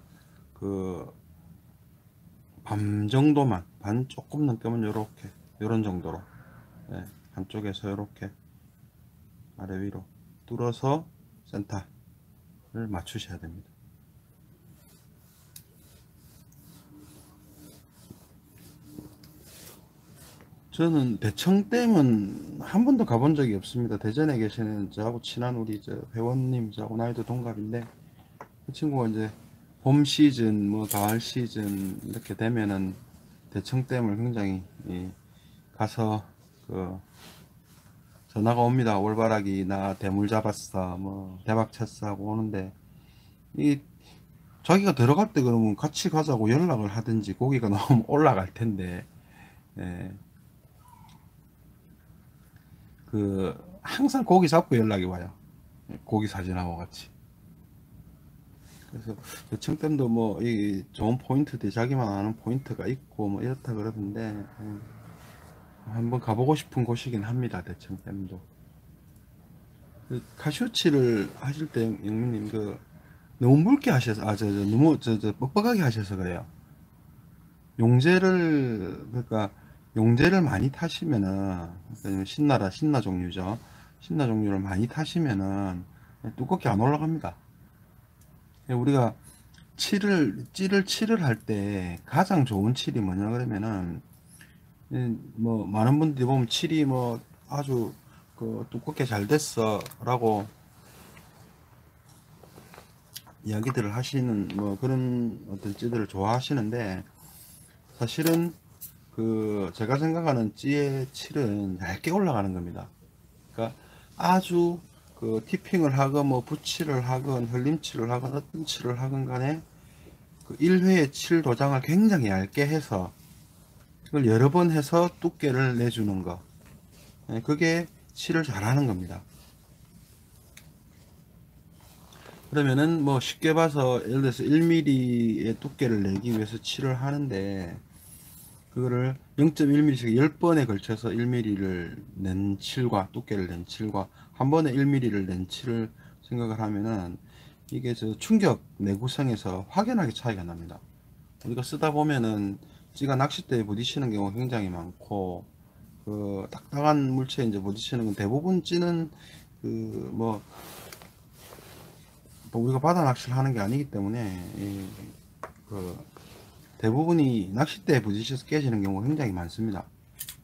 반 정도만 반 조금 넘게면 요렇게 요런 정도로 한쪽에서 요렇게 아래 위로 뚫어서 센터를 맞추셔야 됩니다. 저는 대청댐은 한 번도 가본 적이 없습니다. 대전에 계시는 저하고 친한 우리 저 회원님 저하고 나이도 동갑인데 그 친구가 이제 봄 시즌 뭐 가을 시즌 이렇게 되면은 대청댐을 굉장히 가서 그 전화가 옵니다. 올바락이 나 대물 잡았어, 뭐 대박 쳤어 하고 오는데, 이 자기가 들어갈 때 그러면 같이 가자고 연락을 하든지 고기가 너무 올라갈 텐데, 예, 그 항상 고기 잡고 연락이 와요. 고기 사진하고 같이. 그래서 대청댐도 뭐 이 좋은 포인트들, 자기만 아는 포인트가 있고 뭐 이렇다 그러던데, 한번 가보고 싶은 곳이긴 합니다. 대청댐도. 그 카슈치를 하실 때 영민님 그 너무 묽게 하셔서, 너무 뻑뻑하게 하셔서 그래요. 용재를, 그러니까 용재를 많이 타시면은, 그러니까 신나 종류죠. 신나 종류를 많이 타시면은 두껍게 안 올라갑니다. 우리가 찌를 할 때 가장 좋은 칠이 뭐냐 그러면은, 뭐 많은 분들이 보면 칠이 뭐 아주 그 두껍게 잘 됐어 라고 이야기들을 하시는 뭐 그런 어떤 찌들을 좋아하시는데, 사실은 그 제가 생각하는 찌의 칠은 얇게 올라가는 겁니다. 그러니까 아주 그 티핑을 하건 뭐 붓칠을 하건 흘림칠을 하건 어떤 칠을 하건 간에 그 1회의 칠 도장을 굉장히 얇게 해서 그걸 여러 번 해서 두께를 내주는 거, 그게 칠을 잘하는 겁니다. 그러면은 뭐 쉽게 봐서 예를 들어서 1mm의 두께를 내기 위해서 칠을 하는데, 그거를 0.1mm씩 10번에 걸쳐서 1mm를 낸 칠과 두께를 낸 칠과 한 번에 1mm를 낸 칠을 생각을 하면은, 이게 저 충격 내구성에서 확연하게 차이가 납니다. 우리가 쓰다 보면은 찌가 낚싯대에 부딪히는 경우가 굉장히 많고, 그 딱딱한 물체에 이제 부딪히는 건 대부분 찌는 그뭐 우리가 바다 낚시를 하는 게 아니기 때문에 그 대부분이 낚싯대에 부딪혀서 깨지는 경우가 굉장히 많습니다.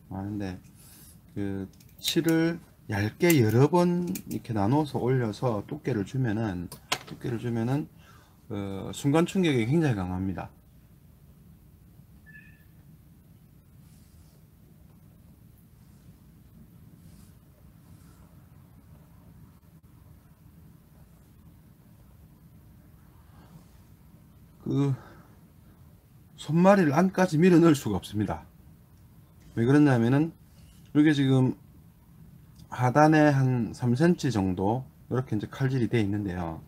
많은데 그 칠을 얇게 여러 번 이렇게 나눠서 올려서 두께를 주면은 순간 충격이 굉장히 강합니다. 그 손마리를 안까지 밀어 넣을 수가 없습니다. 왜 그러냐면은 이게 지금 하단에 한 3cm 정도 이렇게 이제 칼질이 되어 있는데요.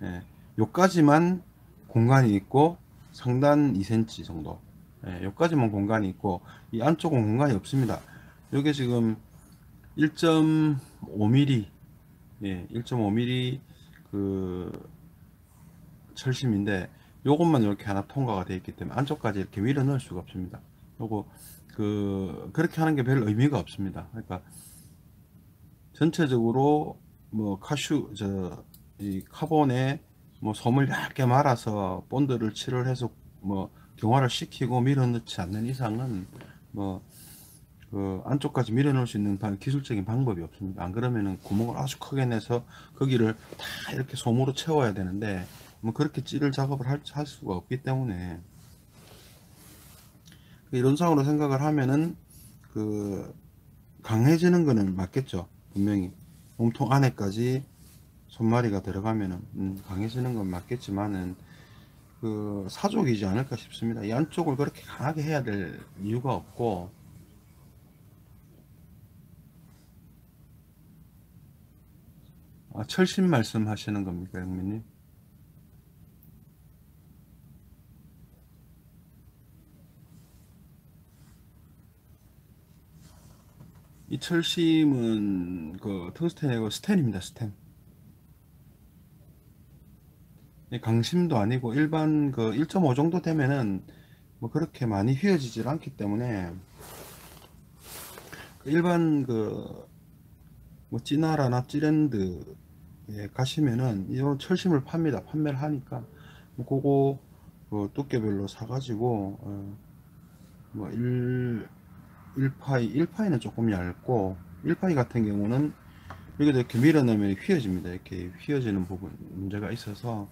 예, 요까지만 공간이 있고 상단 2cm 정도, 요까지만 공간이 있고 이 안쪽은 공간이 없습니다. 요게 지금 1.5mm, 1.5mm 그 철심인데, 요것만 이렇게 하나 통과가 되어 있기 때문에 안쪽까지 이렇게 밀어 넣을 수가 없습니다. 요거 그렇게 하는 게 별 의미가 없습니다. 그러니까 전체적으로 뭐 이 카본에 뭐 솜을 얇게 말아서 본드를 칠을 해서 뭐 경화를 시키고 밀어 넣지 않는 이상은 뭐 그 안쪽까지 밀어 넣을 수 있는 기술적인 방법이 없습니다. 안 그러면은 구멍을 아주 크게 내서 거기를 다 이렇게 솜으로 채워야 되는데, 뭐 그렇게 찌를 작업을 할 수가 없기 때문에, 이론상으로 생각을 하면은 그 강해지는 거는 맞겠죠. 분명히 몸통 안에까지 손마리가 들어가면은 강해지는 건 맞겠지만은 그 사족이지 않을까 싶습니다. 이 안쪽을 그렇게 강하게 해야 될 이유가 없고, 철심 말씀하시는 겁니까, 영민님? 이 철심은 그 텅스텐이고 스텐입니다, 스텐. 강심도 아니고 일반 그 1.5 정도 되면은 뭐 그렇게 많이 휘어지질 않기 때문에, 일반 그 뭐 찌나라나 찌랜드에 가시면은 이런 철심을 팝니다. 판매를 하니까 뭐 그거 그 두께별로 사가지고 뭐 1파이는 조금 얇고, 1파이 같은 경우는 여기도 이렇게 밀어넣으면 휘어집니다. 이렇게 휘어지는 부분 문제가 있어서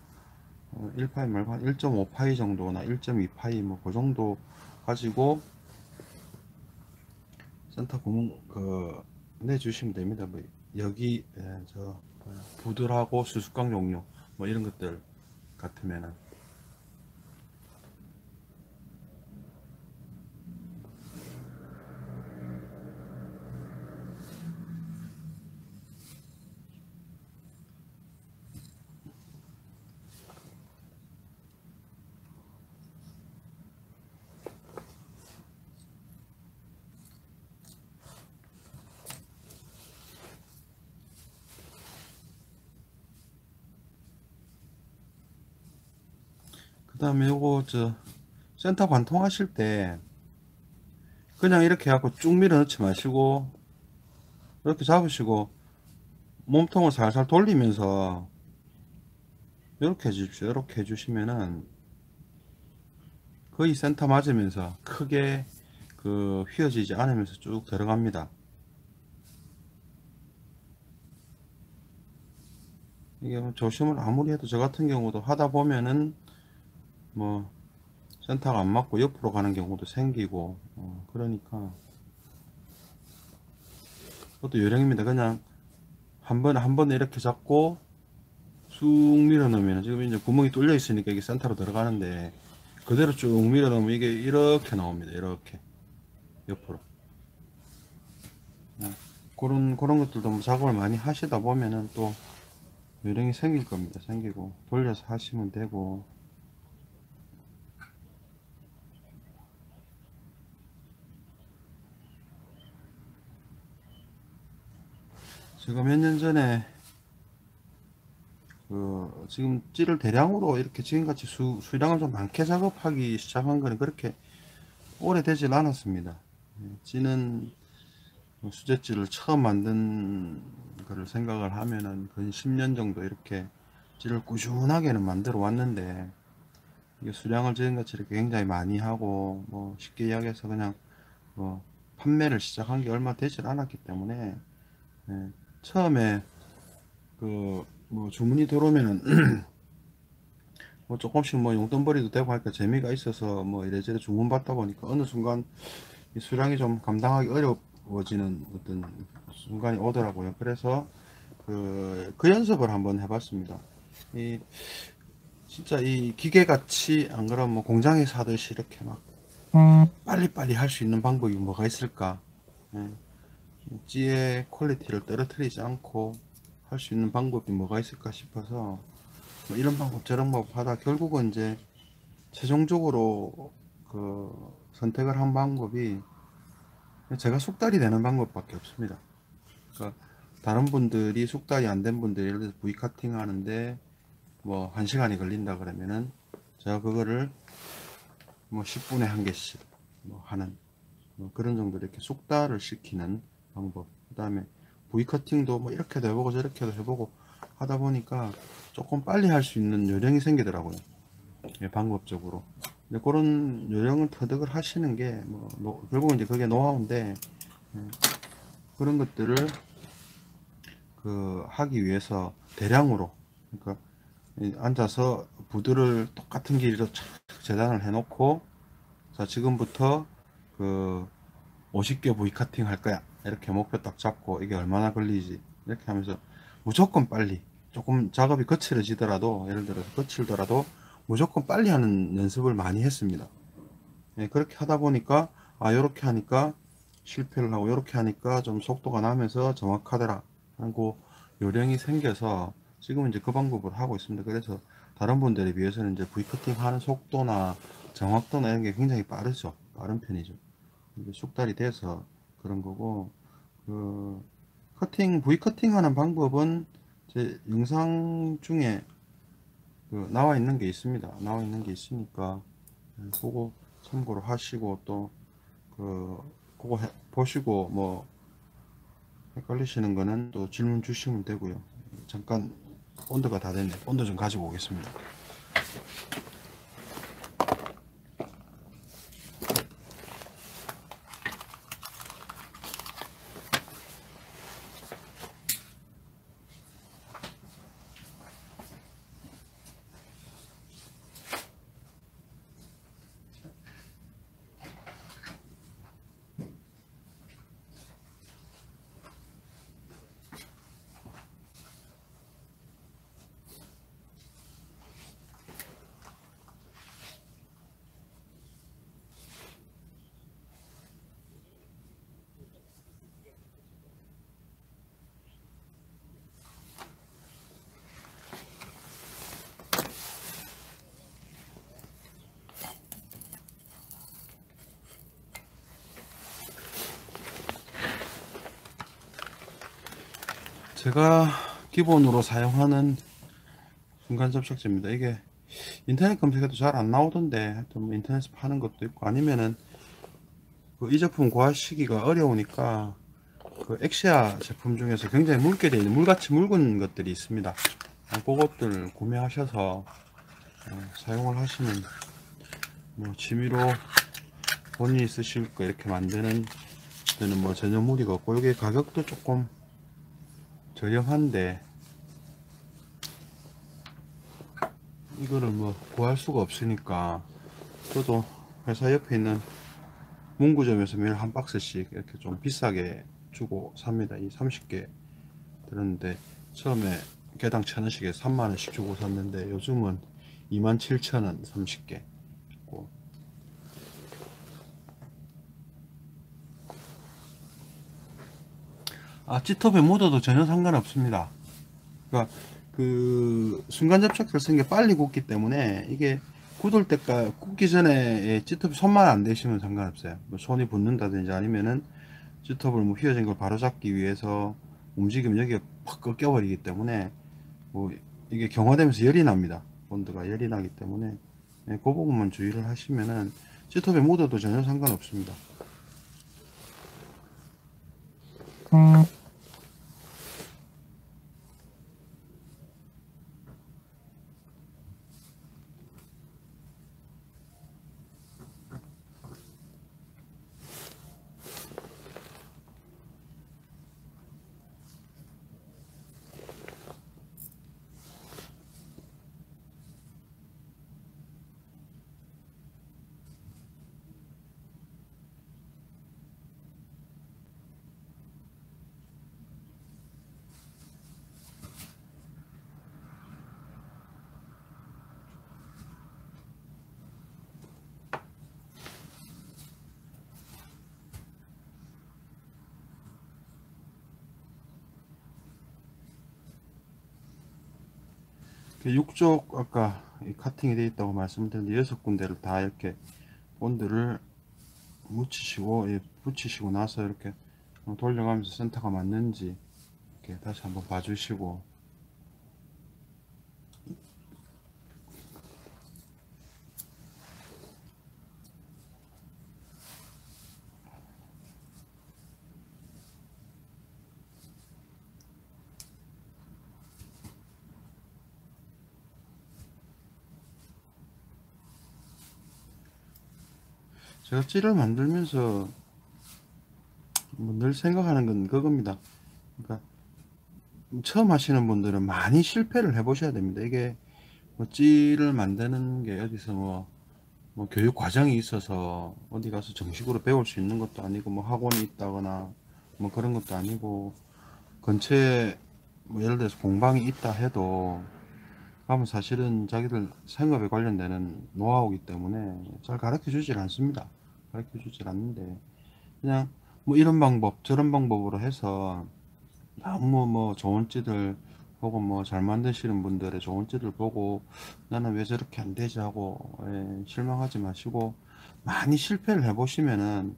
1파이 말고 한 1.5파이 정도나 1.2파이 뭐 그 정도 가지고 센터 구멍 내주시면 됩니다. 뭐 여기 저 부들하고 수수깡 종류 뭐 이런 것들 같으면은. 그 다음에 요거 저 센터 관통하실 때 그냥 이렇게 해갖고 쭉 밀어 넣지 마시고 이렇게 잡으시고 몸통을 살살 돌리면서 이렇게 해주십시오. 이렇게 해주시면은 거의 센터 맞으면서 크게 휘어지지 않으면서 쭉 들어갑니다. 이게 뭐 조심을 아무리 해도 저 같은 경우도 하다 보면은 뭐 센터가 안 맞고 옆으로 가는 경우도 생기고 그러니까 그것도 요령입니다. 그냥 한 번에 이렇게 잡고 쑥 밀어 넣으면 지금 이제 구멍이 뚫려 있으니까 이게 센터로 들어가는데 그대로 쭉 밀어 넣으면 이게 이렇게 나옵니다. 이렇게 옆으로. 그런 것들도 뭐 작업을 많이 하시다 보면은 또 요령이 생길 겁니다. 생기고 돌려서 하시면 되고. 제가 몇 년 전에 지금 찌를 대량으로 이렇게 지금같이 수량을 좀 많게 작업하기 시작한 거는 그렇게 오래되질 않았습니다. 찌는 수제찌를 처음 만든 거를 생각을 하면은 거의 10년 정도 이렇게 찌를 꾸준하게는 만들어 왔는데 이게 수량을 지금같이 이렇게 굉장히 많이 하고 뭐 쉽게 이야기해서 그냥 뭐 판매를 시작한 게 얼마 되질 않았기 때문에 처음에 뭐 주문이 들어오면은 뭐 조금씩 뭐 용돈벌이도 되고 하니까 재미가 있어서 뭐 이래저래 주문 받다 보니까 어느 순간 이 수량이 좀 감당하기 어려워지는 어떤 순간이 오더라고요. 그래서 그 연습을 한번 해봤습니다. 이 진짜 이 기계같이 안 그러면 뭐 공장에서 하듯이 이렇게 막 빨리빨리 할 수 있는 방법이 뭐가 있을까? 예. 찌의 퀄리티를 떨어뜨리지 않고 할 수 있는 방법이 뭐가 있을까 싶어서 뭐 이런 방법 저런 방법 하다 결국은 이제 최종적으로 선택을 한 방법이 제가 숙달이 되는 방법밖에 없습니다. 그러니까 다른 분들이 숙달이 안 된 분들이 예를 들어서 V 카팅 하는데 뭐 1시간이 걸린다 그러면은 제가 그거를 뭐 10분에 한 개씩 뭐 하는 뭐 그런 정도 이렇게 숙달을 시키는 방법. 그 다음에 V 커팅도 뭐 이렇게도 해보고 저렇게도 해보고 하다 보니까 조금 빨리 할 수 있는 요령이 생기더라고요. 예, 방법적으로. 근데 그런 요령을 터득을 하시는 게 뭐 결국은 이제 그게 노하우인데 그런 것들을 하기 위해서 대량으로 그러니까 앉아서 부두를 똑같은 길이로 착 재단을 해 놓고 자 지금부터 50개 V 카팅 할 거야 이렇게 목표 딱 잡고 이게 얼마나 걸리지 이렇게 하면서 무조건 빨리 조금 작업이 거칠어지더라도 예를 들어서 거칠더라도 무조건 빨리 하는 연습을 많이 했습니다. 예, 그렇게 하다 보니까 요렇게 하니까 실패를 하고 요렇게 하니까 좀 속도가 나면서 정확하더라 하고 요령이 생겨서 지금은 이제 그 방법을 하고 있습니다. 그래서 다른 분들에 비해서는 이제 V커팅 하는 속도나 정확도나 이런 게 굉장히 빠르죠. 빠른 편이죠. 이게 숙달이 돼서 그런 거고 V커팅 하는 방법은 제 영상 중에 나와 있는 게 있습니다. 나와 있는 게 있으니까 그거 참고로 하시고 또 그거 보시고 뭐 헷갈리시는 거는 또 질문 주시면 되고요. 잠깐 온도가 다 됐네. 온도 좀 가지고 오겠습니다. 제가 기본으로 사용하는 순간 접착제입니다. 이게 인터넷 검색해도 잘 안 나오던데, 하여튼 뭐 인터넷에 파는 것도 있고, 아니면은 이 제품 구하시기가 어려우니까 그 엑시아 제품 중에서 굉장히 묽게 되어 있는 물같이 묽은 것들이 있습니다. 그것들 구매하셔서 사용을 하시면 뭐 취미로 본인이 쓰실 거 이렇게 만드는 데는 뭐 전혀 무리가 없고, 이게 가격도 조금 저렴한데 이거를 뭐 구할 수가 없으니까 저도 회사 옆에 있는 문구점에서 매일 한 박스씩 이렇게 좀 비싸게 주고 삽니다. 이 30개 들었는데 처음에 개당 1,000원씩에 3만원씩 주고 샀는데 요즘은 27,000원 30개 있고. 찌톱에 묻어도 전혀 상관없습니다. 그러니까 그 순간 접착제를 쓴 게 빨리 굳기 때문에 이게 굳을 때까지 굳기 전에 찌톱이 손만 안 대시면 상관없어요. 뭐 손이 붓는다든지 아니면은 찌톱을 뭐 휘어진 걸 바로 잡기 위해서 움직이면 여기가 팍 꺾여버리기 때문에 뭐 이게 경화되면서 열이 납니다. 본드가 열이 나기 때문에 그 부분만 주의를 하시면은 찌톱에 묻어도 전혀 상관없습니다. 육쪽 아까 카팅이 되어 있다고 말씀드렸는데 6군데를 다 이렇게 본드를 묻히시고 붙이시고 나서 이렇게 돌려가면서 센터가 맞는지 이렇게 다시 한번 봐주시고, 제가 찌를 만들면서 뭐늘 생각하는 건 그겁니다. 그러니까 처음 하시는 분들은 많이 실패를 해 보셔야 됩니다. 이게 뭐 찌를 만드는 게 어디서 뭐 교육 과정이 있어서 어디 가서 정식으로 배울 수 있는 것도 아니고 뭐 학원이 있다거나 뭐 그런 것도 아니고, 근처에 뭐 예를 들어서 공방이 있다 해도 가면 사실은 자기들 생업에 관련되는 노하우이기 때문에 잘 가르쳐 주질 않습니다. 가르쳐 주질 않는데 그냥 뭐 이런 방법 저런 방법으로 해서 너무 뭐 좋은 찌들 보고 뭐 잘 만드시는 분들의 좋은 찌들 보고 나는 왜 저렇게 안 되지 하고 실망하지 마시고, 많이 실패를 해 보시면은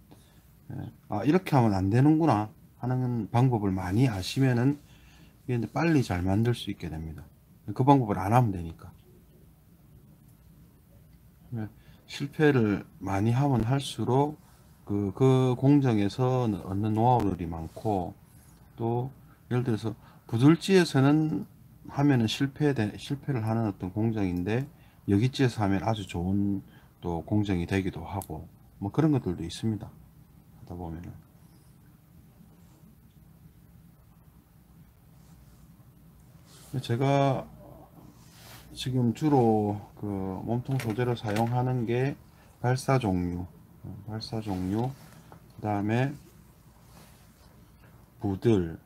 이렇게 하면 안 되는구나 하는 방법을 많이 아시면은 이게 이제 빨리 잘 만들 수 있게 됩니다. 그 방법을 안 하면 되니까. 실패를 많이 하면 할수록 그 공정에서 얻는 노하우들이 많고, 또 예를 들어서 부들지에서는 하면은 실패를 하는 어떤 공정인데 여기지에서 하면 아주 좋은 또 공정이 되기도 하고 뭐 그런 것들도 있습니다. 하다 보면은 제가 지금 주로 그 몸통 소재로 사용하는 게 발사 종류, 그 다음에 부들,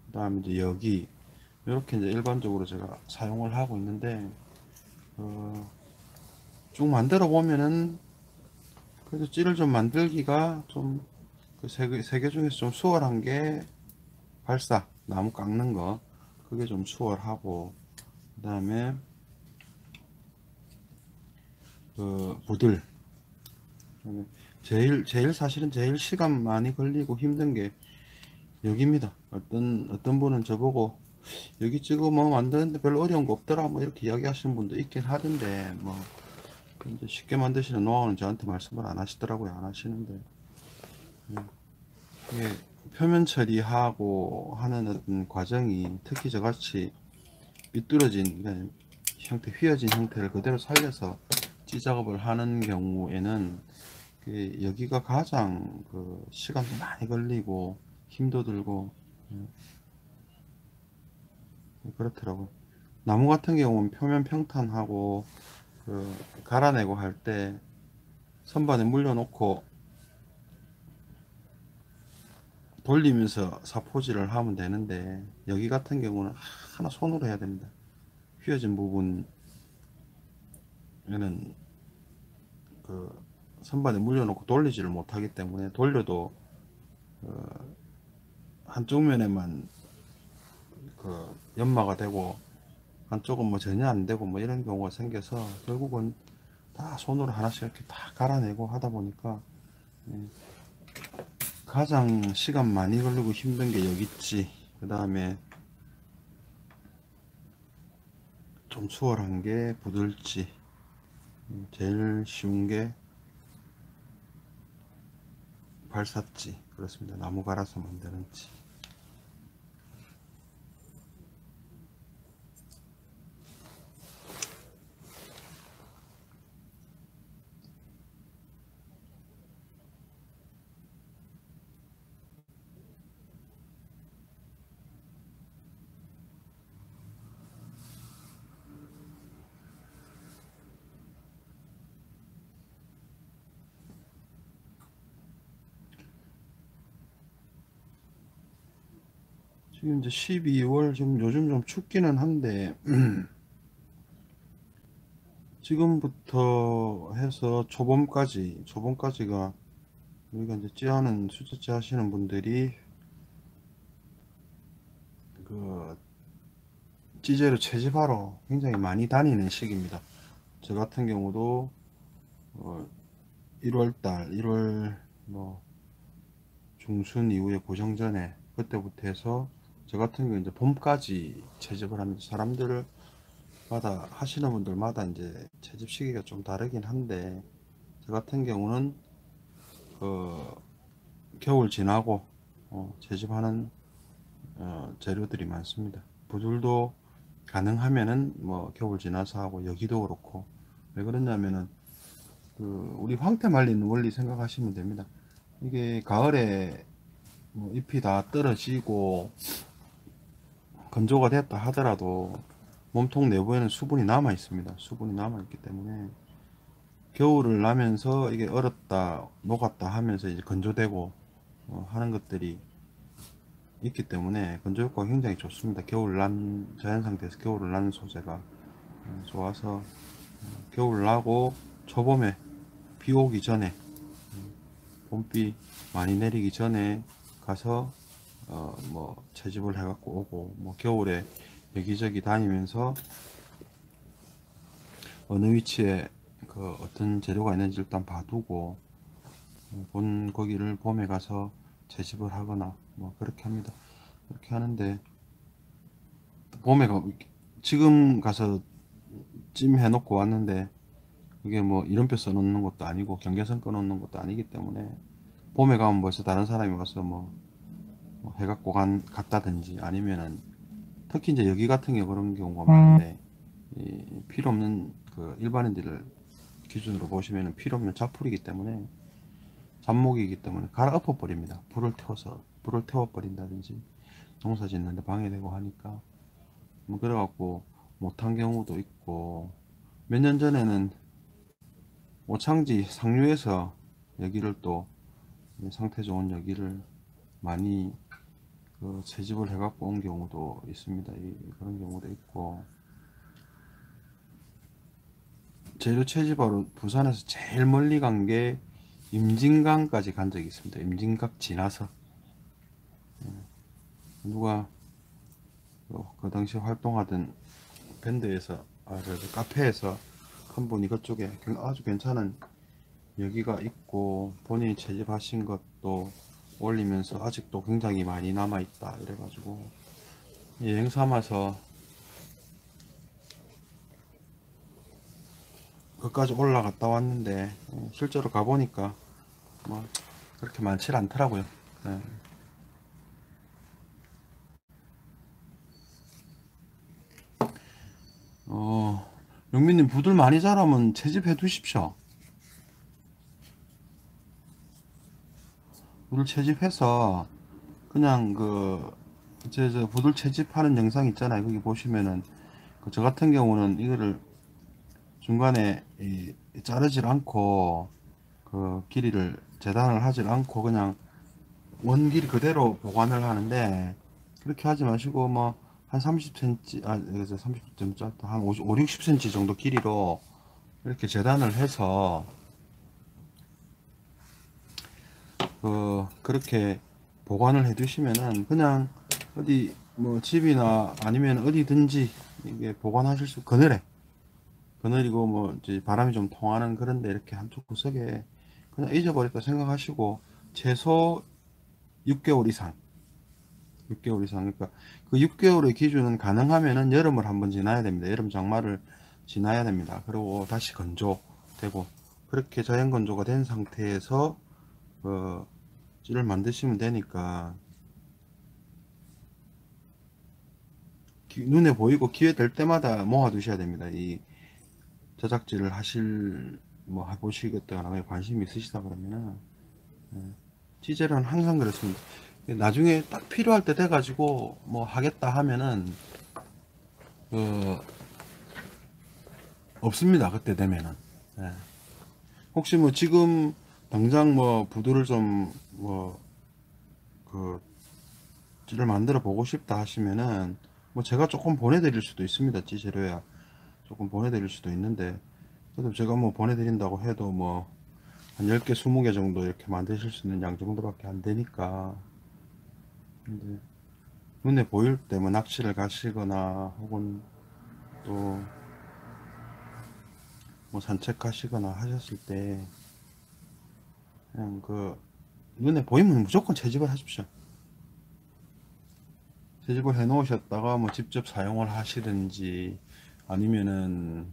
그 다음에 이제 여기, 이렇게 이제 일반적으로 제가 사용을 하고 있는데, 쭉 만들어 보면은 그래도 찌를 좀 만들기가 좀 그 세 개 중에서 좀 수월한 게 발사, 나무 깎는 거, 그게 좀 수월하고, 그 다음에 그 부들, 사실은 제일 시간 많이 걸리고 힘든 게 여기입니다. 어떤 분은 저보고 여기 지금 뭐 만드는데 별로 어려운 거 없더라 뭐 이렇게 이야기하시는 분도 있긴 하던데 뭐 이제 쉽게 만드시는 노하우는 저한테 말씀을 안 하시더라고요. 안 하시는데 이게 표면 처리하고 하는 어떤 과정이 특히 저같이 삐뚤어진 그러니까 형태 휘어진 형태를 그대로 살려서 찌작업을 하는 경우에는 여기가 가장 그 시간도 많이 걸리고 힘도 들고 그렇더라고요. 나무 같은 경우는 표면 평탄하고 그 갈아내고 할 때 선반에 물려놓고 돌리면서 사포질을 하면 되는데 여기 같은 경우는 하나 손으로 해야 됩니다. 휘어진 부분에는 그 선반에 물려놓고 돌리지를 못하기 때문에 돌려도 한쪽 면에만 그 연마가 되고 한쪽은 뭐 전혀 안 되고 뭐 이런 경우가 생겨서 결국은 다 손으로 하나씩 이렇게 다 갈아내고 하다 보니까 가장 시간 많이 걸리고 힘든 게 여기 있지. 그 다음에 좀 수월한 게 부들지. 제일 쉬운 게 발삿지. 그렇습니다. 나무 갈아서 만드는 지. 지금 이제 12월 좀 요즘 좀 춥기는 한데 지금부터 해서 초봄까지가 우리가 이제 찌하는 수제찌 하시는 분들이 그 찌재료 채집하러 굉장히 많이 다니는 시기입니다. 저 같은 경우도 1월달 1월 뭐 중순 이후에 고정 전에 그때부터 해서 저 같은 경우 이제 봄까지 채집을 하는 사람들마다 하시는 분들마다 이제 채집 시기가 좀 다르긴 한데 저 같은 경우는 그 겨울 지나고 채집하는 재료들이 많습니다. 부들도 가능하면은 뭐 겨울 지나서 하고 여기도 그렇고 왜 그러냐면은 그 우리 황태 말리는 원리 생각하시면 됩니다. 이게 가을에 뭐 잎이 다 떨어지고 건조가 됐다 하더라도 몸통 내부에는 수분이 남아 있습니다. 수분이 남아 있기 때문에 겨울을 나면서 이게 얼었다 녹았다 하면서 이제 건조되고 하는 것들이 있기 때문에 건조 효과가 굉장히 좋습니다. 겨울 난 자연 상태에서 겨울을 나는 소재가 좋아서 겨울 나고 초봄에 비 오기 전에 봄비 많이 내리기 전에 가서 뭐 채집을 해갖고 오고 뭐 겨울에 여기저기 다니면서 어느 위치에 그 어떤 재료가 있는지 일단 봐두고 본 거기를 봄에 가서 채집을 하거나 뭐 그렇게 합니다. 그렇게 하는데 봄에 지금 가서 찜 해놓고 왔는데 이게 뭐 이름표 써놓는 것도 아니고 경계선 끊어놓는 것도 아니기 때문에 봄에 가면 벌써 다른 사람이 와서 뭐 해갖고 갔다든지 아니면은 특히 이제 여기 같은 경우 그런 경우가 많은데 필요 없는 그 일반인들을 기준으로 보시면은 필요 없는 자풀이기 때문에 잡목이기 때문에 갈아엎어 버립니다. 불을 태워 버린다든지 농사 짓는데 방해되고 하니까 뭐 그래갖고 못한 경우도 있고 몇 년 전에는 오창지 상류에서 여기를 또 상태 좋은 여기를 많이 그 채집을 해갖고 온 경우도 있습니다. 그런 경우도 있고 재료 채집하러 부산에서 제일 멀리 간 게 임진강까지 간 적이 있습니다. 임진강 지나서 누가 그 당시 활동하던 밴드에서 카페에서 한 분이 그쪽에 아주 괜찮은 여기가 있고 본인이 채집하신 것도 올리면서 아직도 굉장히 많이 남아 있다 이래가지고 여행 삼아서 그까지 올라갔다 왔는데 실제로 가보니까 뭐 그렇게 많지 않더라고요. 예. 어, 영민님 부들 많이 자라면 채집해 두십시오. 부들 채집해서 그냥 저 부들 채집하는 영상 있잖아요. 거기 보시면은 저 같은 경우는 이거를 중간에 자르질 않고 그 길이를 재단을 하질 않고 그냥 원 길이 그대로 보관을 하는데, 그렇게 하지 마시고 뭐 한 30cm, 여기서 30cm 짧다, 한 50, 5, 60cm 정도 길이로 이렇게 재단을 해서 그렇게 보관을 해 두시면은 그냥 어디 뭐 집이나 아니면 어디든지 이게 보관하실 수, 그늘이고 뭐 이제 바람이 좀 통하는 그런데 이렇게 한쪽 구석에 그냥 잊어버렸다 생각하시고, 최소 6개월 이상 6개월 이상, 그러니까 그 6개월의 기준은 가능하면은 여름을 한번 지나야 됩니다. 여름 장마를 지나야 됩니다. 그리고 다시 건조되고, 그렇게 자연 건조가 된 상태에서 찌를 만드시면 되니까, 눈에 보이고 기회 될 때마다 모아 두셔야 됩니다. 이 저작질을 하실 뭐 해보시겠다거나 관심이 있으시다 그러면은, 찌젤은 항상 그렇습니다. 나중에 딱 필요할 때 돼가지고 뭐 하겠다 하면은 그 없습니다. 그때 되면은. 예. 혹시 뭐 지금 당장 뭐 부두를 좀 뭐 그 찌를 만들어 보고 싶다 하시면은 뭐 제가 조금 보내드릴 수도 있습니다. 찌 재료야 조금 보내드릴 수도 있는데, 그래도 제가 뭐 보내드린다고 해도 뭐 한 10개 20개 정도 이렇게 만드실 수 있는 양 정도밖에 안 되니까. 근데 눈에 보일 때 뭐 낚시를 가시거나 혹은 또 뭐 산책하시거나 하셨을 때 그냥 눈에 보이면 무조건 채집을 하십시오. 채집을 해 놓으셨다가 뭐 직접 사용을 하시든지, 아니면은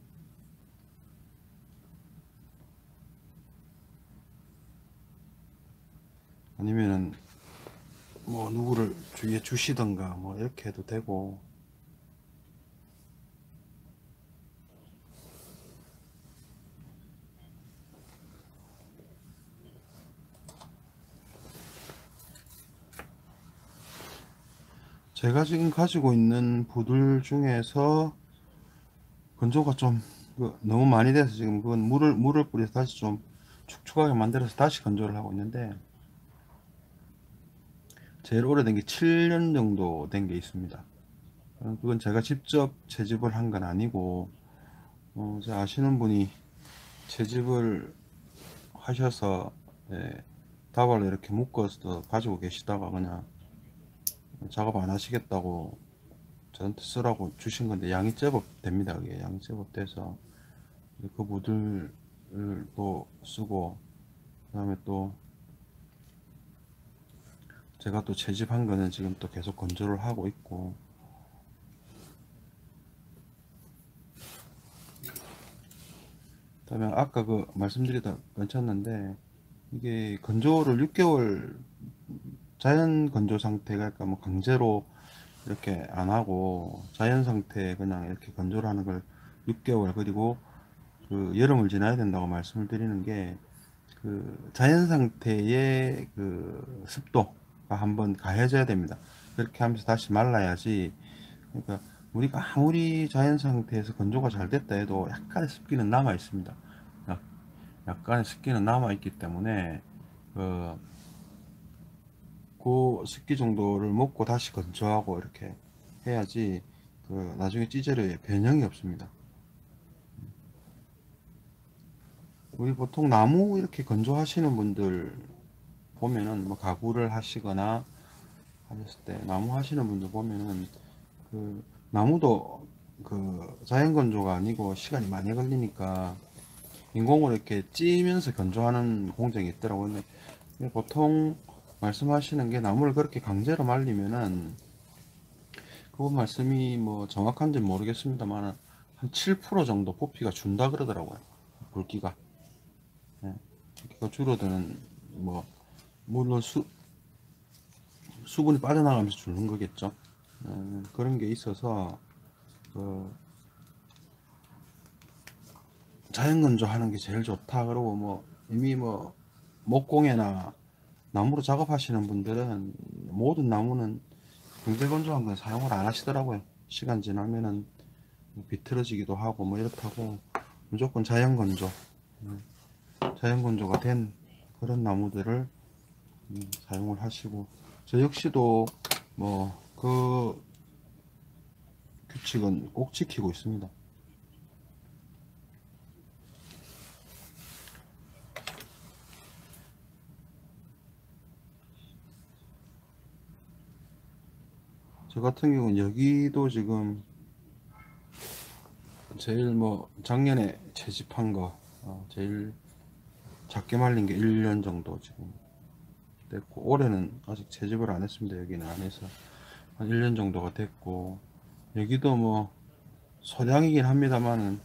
아니면은 뭐 누구를 주위에 주시던가 뭐 이렇게 해도 되고. 제가 지금 가지고 있는 부들 중에서 건조가 좀 너무 많이 돼서 지금 그건 물을 뿌려서 다시 좀 축축하게 만들어서 다시 건조를 하고 있는데, 제일 오래된 게 7년 정도 된 게 있습니다. 그건 제가 직접 채집을 한 건 아니고, 제 아시는 분이 채집을 하셔서, 예, 다발로 이렇게 묶어서 가지고 계시다가 그냥 작업 안 하시겠다고 저한테 쓰라고 주신 건데, 양이 제법 됩니다. 그게 양이 제법 돼서 그 무들을 또 쓰고, 그 다음에 또 제가 또 채집한 거는 지금 또 계속 건조를 하고 있고. 그다음에 아까 말씀드리다 괜찮는데, 이게 건조를 6개월 자연 건조 상태가, 그러니까 뭐 강제로 이렇게 안 하고 자연 상태에 그냥 이렇게 건조를 하는 걸 6개월, 그리고 그 여름을 지나야 된다고 말씀을 드리는 게, 그 자연 상태의 그 습도가 한번 가해져야 됩니다. 그렇게 하면서 다시 말라야지. 그러니까 우리가 아무리 자연 상태에서 건조가 잘 됐다 해도 약간의 습기는 남아 있습니다. 약간의 습기는 남아 있기 때문에 그, 그 습기 정도를 먹고 다시 건조하고 이렇게 해야지 나중에 찌재료에 변형이 없습니다. 우리 보통 나무 이렇게 건조하시는 분들 보면은, 뭐 가구를 하시거나 하셨을 때 나무 하시는 분들 보면은, 나무도 자연 건조가 아니고 시간이 많이 걸리니까 인공으로 이렇게 찌면서 건조하는 공정이 있더라고요. 근데 보통 말씀하시는 게, 나무를 그렇게 강제로 말리면은 그 말씀이 뭐 정확한지 모르겠습니다만 한 7% 정도 부피가 준다 그러더라고요. 굵기가. 예. 굵기가 줄어드는 뭐 물론 수분이 빠져나가면서 주는 거겠죠. 그런 게 있어서 그 자연건조 하는 게 제일 좋다. 그러고 뭐 이미 뭐 목공예나 나무로 작업하시는 분들은 모든 나무는 강제건조한 건 사용을 안 하시더라고요. 시간 지나면은 비틀어지기도 하고 뭐 이렇다고 무조건 자연건조가 된 그런 나무들을 사용을 하시고, 저 역시도 뭐 그 규칙은 꼭 지키고 있습니다. 저 같은 경우는 여기도 지금 제일 뭐 작년에 채집한 거 제일 작게 말린 게 1년 정도 지금 됐고, 올해는 아직 채집을 안 했습니다. 여기는 안 해서 한 1년 정도가 됐고, 여기도 뭐 소량이긴 합니다만은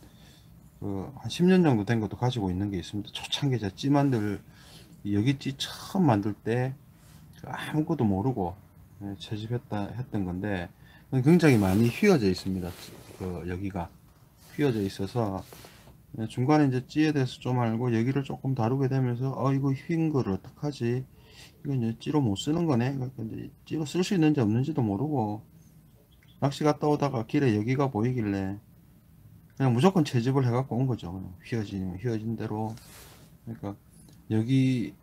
한 10년 정도 된 것도 가지고 있는 게 있습니다. 초창기에 제가 찌 만들, 여기 찌 처음 만들 때 아무것도 모르고 채집했던 건데 굉장히 많이 휘어져 있습니다. 여기가 휘어져 있어서 중간에 이제 찌에 대해서 좀 알고 여기를 조금 다루게 되면서 이거 휜 거를 어떡하지, 이거 이제 찌로 못 쓰는 거네. 그러니까 이제 찌로 쓸 수 있는지 없는지도 모르고 낚시 갔다 오다가 길에 여기가 보이길래 그냥 무조건 채집을 해갖고 온 거죠. 그냥 휘어진 대로. 그러니까 여기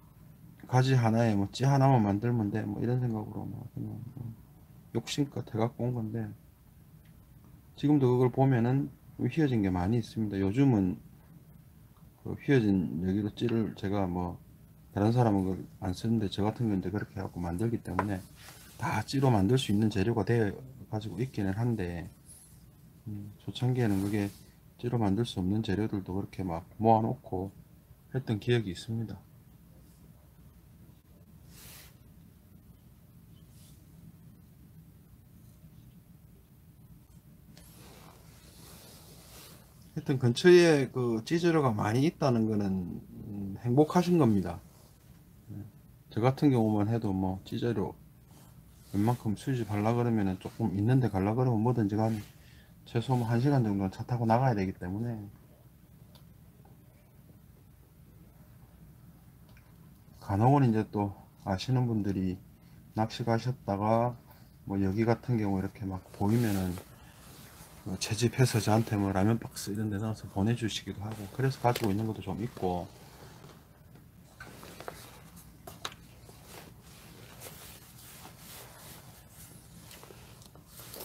가지 하나에 뭐 찌 하나만 만들면 돼 뭐 이런 생각으로 뭐 그냥 욕심껏 해갖고 온 건데, 지금도 그걸 보면은 휘어진 게 많이 있습니다. 요즘은 그 휘어진 여기로 찌를 제가 뭐 다른 사람은 그걸 안 쓰는데 저 같은 경우는 그렇게 해갖고 만들기 때문에 다 찌로 만들 수 있는 재료가 되어 가지고 있기는 한데, 초창기에는 그게 찌로 만들 수 없는 재료들도 그렇게 막 모아놓고 했던 기억이 있습니다. 하여튼 근처에 그 찌재료가 많이 있다는 거는 행복하신 겁니다. 저 같은 경우만 해도 뭐 찌재료 웬만큼 수집하려 그러면은 조금 있는데 갈라 그러면 뭐든지 간에 최소 뭐 1시간 정도는 차 타고 나가야 되기 때문에, 간혹은 이제 또 아시는 분들이 낚시 가셨다가 뭐 여기 같은 경우 이렇게 막 보이면은 뭐 채집해서 저한테 뭐 라면 박스 이런 데 넣어서 보내주시기도 하고 그래서 가지고 있는 것도 좀 있고,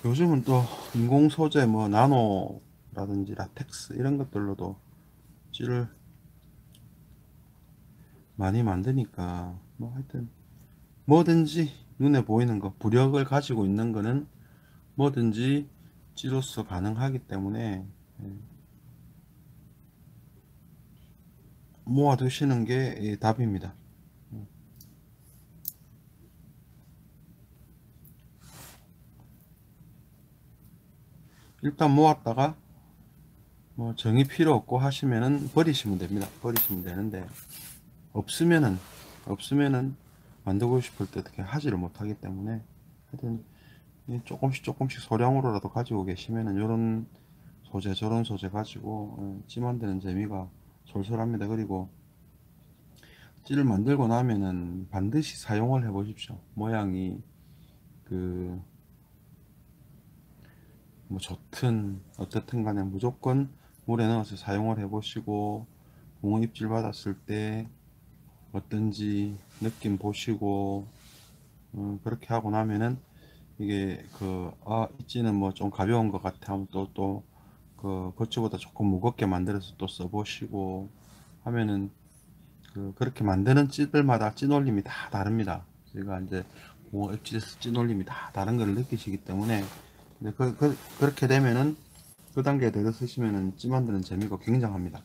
요즘은 또 인공 소재 뭐 나노라든지 라텍스 이런 것들로도 찌를 많이 만드니까 뭐 하여튼 뭐든지 눈에 보이는 거, 부력을 가지고 있는 거는 뭐든지 찌로서 가능하기 때문에 모아 두시는 게 답입니다. 일단 모았다가 뭐 정이 필요 없고 하시면은 버리시면 됩니다. 버리시면 되는데, 없으면은 만들고 싶을 때 어떻게 하지를 못하기 때문에 하여튼 조금씩 소량으로라도 가지고 계시면은 요런 소재 저런 소재 가지고 찌 만드는 재미가 솔솔합니다. 그리고 찌를 만들고 나면은 반드시 사용을 해 보십시오. 모양이 그 뭐 좋든 어떻든 간에 무조건 물에 넣어서 사용을 해 보시고, 붕어 입질 받았을 때 어떤지 느낌 보시고 그렇게 하고 나면은 이게 입지는 뭐 좀 가벼운 것 같아 하면 또 그 거치보다 조금 무겁게 만들어서 또 써보시고 하면은 그렇게 만드는 찌들마다 찌놀림이 다 다릅니다. 제가 이제 뭐 입질에서 찌놀림이 다 다른 걸 느끼시기 때문에, 근데 그렇게 되면은 그 단계에 들어서시면은 찌 만드는 재미가 굉장합니다.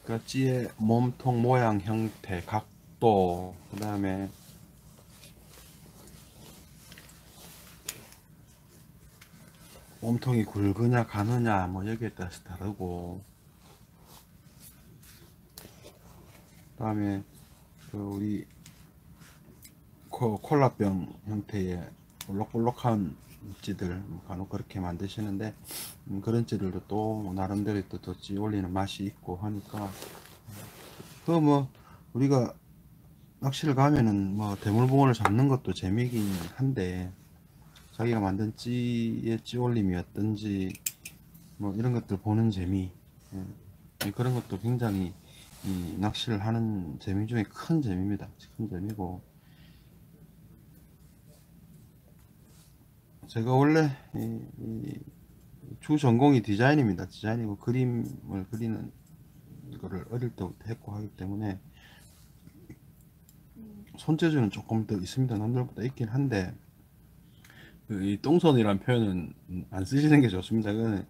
그 찌의 몸통 모양 형태 각도, 그 다음에 몸통이 굵으냐 가느냐 뭐 여기에 따라서 다르고, 그다음에 그 우리 콜라병 형태의 볼록볼록한 찌들 간혹 그렇게 만드시는데, 그런 찌들도 또 나름대로 또 더 찌 올리는 맛이 있고 하니까, 그 뭐 우리가 낚시를 가면은 뭐 대물붕어를 잡는 것도 재미긴 한데, 자기가 만든 찌의 찌 올림이 어떤지 뭐 이런 것들 보는 재미, 그런 것도 굉장히 이 낚시를 하는 재미 중에 큰 재미입니다. 큰 재미고, 제가 원래 주 전공이 디자인입니다. 디자인이고 그림을 그리는 거를 어릴 때부터 했고 하기 때문에 손재주는 조금 더 있습니다. 남들보다 있긴 한데, 이 똥손이라는 표현은 안 쓰시는 게 좋습니다. 그거는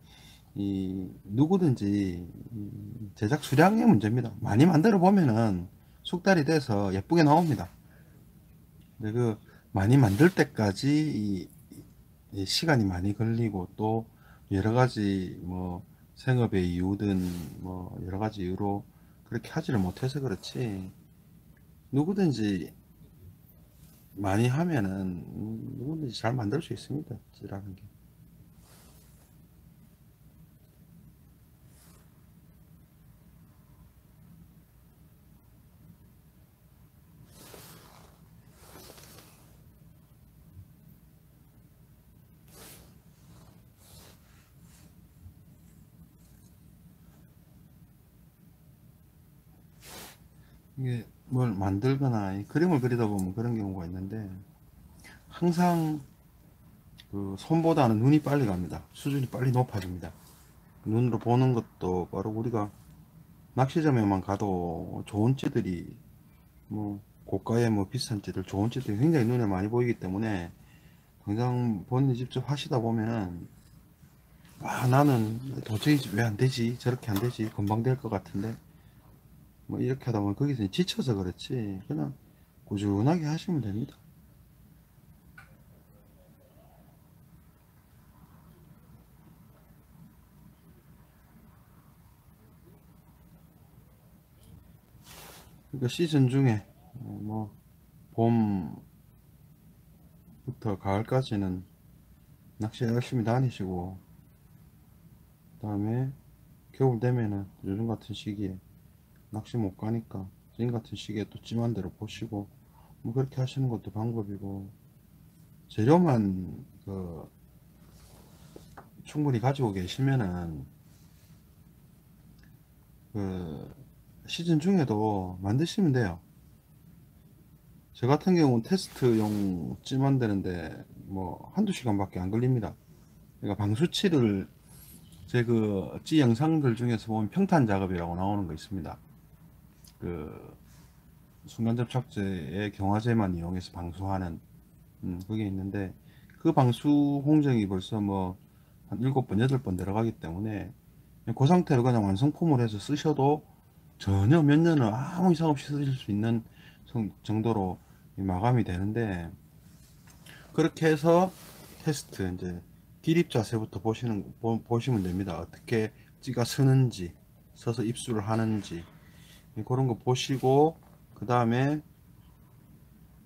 이 누구든지 제작 수량의 문제입니다. 많이 만들어 보면은 숙달이 돼서 예쁘게 나옵니다. 근데 그 많이 만들 때까지 이 시간이 많이 걸리고, 또 여러 가지 뭐 생업의 이유든 뭐 여러 가지 이유로 그렇게 하지를 못해서 그렇지, 누구든지 많이 하면은 누구든지 잘 만들 수 있습니다. 찌라는 게. 이게 뭘 만들거나 이 그림을 그리다 보면 그런 경우가 있는데, 항상 그 손보다는 눈이 빨리 갑니다. 수준이 빨리 높아집니다. 눈으로 보는 것도 빠르고, 우리가 낚시점에만 가도 좋은 찌들이 뭐 고가의 뭐 비싼 찌들, 좋은 찌들이 굉장히 눈에 많이 보이기 때문에, 당장 본인이 직접 하시다 보면은, 아 나는 도저히 왜 안 되지, 저렇게 안 되지, 금방 될 것 같은데 뭐 이렇게 하다 보면 거기서 지쳐서 그렇지, 그냥 꾸준하게 하시면 됩니다. 그러니까 시즌 중에 뭐 봄부터 가을까지는 낚시 열심히 다니시고, 그다음에 겨울 되면은 요즘 같은 시기에 낚시 못 가니까 지금 같은 시기에 또 찜한 대로 보시고, 뭐 그렇게 하시는 것도 방법이고, 재료만 그 충분히 가지고 계시면은 그 시즌 중에도 만드시면 돼요. 저 같은 경우는 테스트용 찜 만드는데 뭐 한두 시간밖에 안 걸립니다. 그러니까 방수치를, 제 그 찌 영상들 중에서 보면 평탄 작업이라고 나오는 거 있습니다. 그 순간접착제의 경화제만 이용해서 방수하는, 그게 있는데, 그 방수 공정이 벌써 뭐 한 7번 8번 들어가기 때문에, 그 상태로 그냥 완성품을 해서 쓰셔도 전혀 몇 년을 아무 이상 없이 쓰실 수 있는 정도로 마감이 되는데, 그렇게 해서 테스트, 이제 기립 자세부터 보시면 됩니다. 어떻게 찌가 서는지, 서서 입수를 하는지, 그런 거 보시고, 그 다음에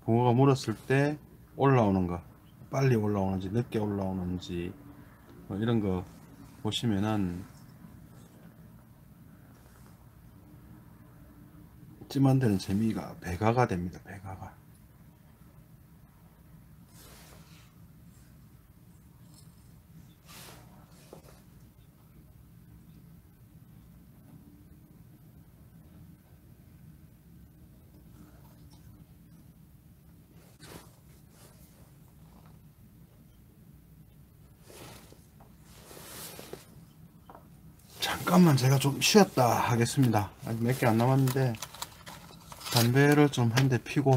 붕어가 물었을 때 올라오는 거, 빨리 올라오는지 늦게 올라오는지 뭐 이런 거 보시면은 찌 만드는 재미가 배가가 됩니다. 배가가. 잠깐만 제가 좀 쉬었다 하겠습니다. 아직 몇 개 안 남았는데 담배를 좀 한 대 피고.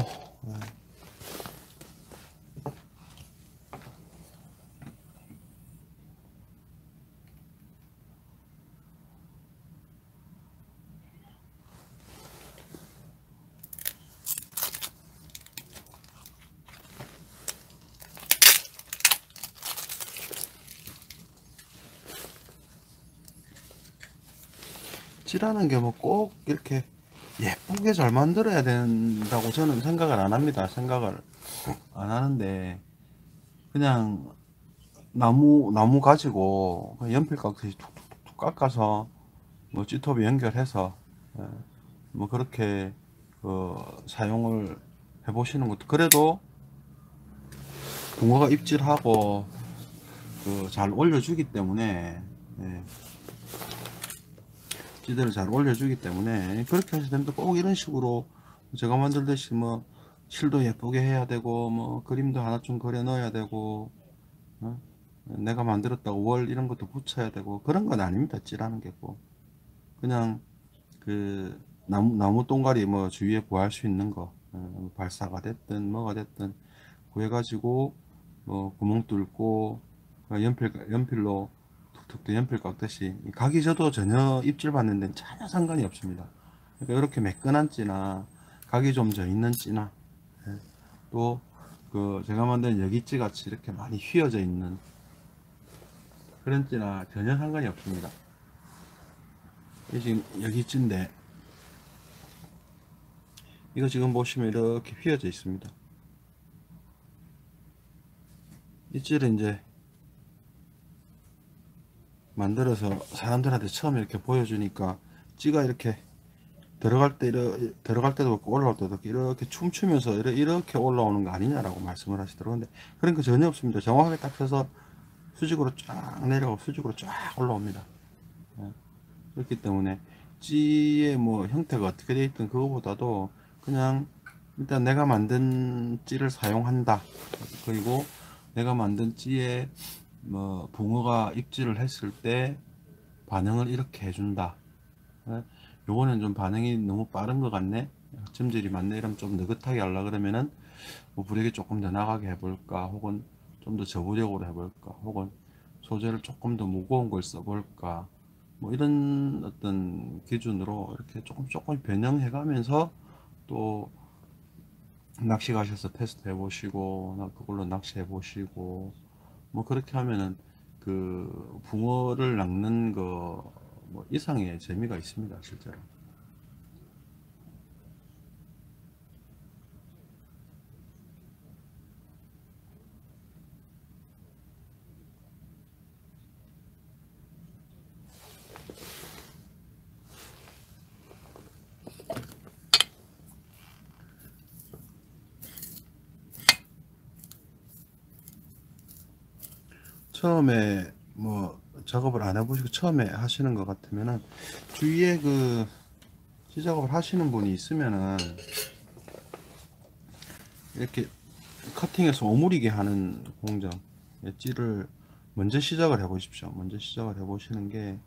찌라는 게 뭐 꼭 이렇게 예쁘게 잘 만들어야 된다고 저는 생각을 안 합니다. 생각을 안 하는데, 그냥 나무 가지고 연필 깎듯이 툭툭툭 깎아서 뭐 찌톱에 연결해서 예, 뭐 그렇게 사용을 해보시는 것도, 그래도 붕어가 입질하고 잘 올려주기 때문에, 예, 찌대를 잘 올려주기 때문에 그렇게 하셔도 됩니다. 꼭 이런 식으로 제가 만들듯이 뭐 실도 예쁘게 해야 되고, 뭐 그림도 하나 좀 그려 넣어야 되고, 어? 내가 만들었다고 월 이런 것도 붙여야 되고, 그런 건 아닙니다. 찌라는 게 꼭 그냥 나무 동가리 뭐 주위에 구할 수 있는 거, 발사가 됐든 뭐가 됐든 구해가지고 뭐 구멍 뚫고 연필로 툭툭 연필 깎듯이 각이 져도 전혀 입질 받는 데는 전혀 상관이 없습니다. 그러니까 이렇게 매끈한 찌나 각이 좀 져 있는 찌나, 또 제가 만든 여기찌 같이 이렇게 많이 휘어져 있는 그런 찌나 전혀 상관이 없습니다. 이 지금 여기찌인데, 이거 지금 보시면 이렇게 휘어져 있습니다. 이 찌를 이제 만들어서 사람들한테 처음 이렇게 보여주니까, 찌가 이렇게 들어갈 때도 그렇고 올라올 때도 이렇게 춤추면서 이렇게 올라오는 거 아니냐라고 말씀을 하시더라고요. 근데 그런 거 전혀 없습니다. 정확하게 딱 펴서 수직으로 쫙 내려가고 수직으로 쫙 올라옵니다. 예. 그렇기 때문에 찌의 뭐 형태가 어떻게 되어 있든 그거보다도 그냥 일단 내가 만든 찌를 사용한다. 그리고 내가 만든 찌에 뭐 붕어가 입질을 했을 때 반응을 이렇게 해준다. 예? 요거는 좀 반응이 너무 빠른 것 같네, 찜질이 많네, 이러면 좀 느긋하게 하려 그러면은 뭐 브레이크 조금 더 나가게 해볼까, 혹은 좀 더 저부력으로 해볼까, 혹은 소재를 조금 더 무거운 걸 써볼까, 뭐 이런 어떤 기준으로 이렇게 조금 변형해 가면서 또 낚시 가셔서 테스트 해보시고 그걸로 낚시 해보시고, 뭐 그렇게 하면은 붕어를 낚는 거 뭐 이상의 재미가 있습니다, 실제로. 처음에 뭐 작업을 안 해보시고 처음에 하시는 것 같으면은 주위에 시작업을 하시는 분이 있으면은 이렇게 커팅해서 오므리게 하는 공정, 엣지를 먼저 시작을 해 보십시오. 먼저 시작을 해 보시는 게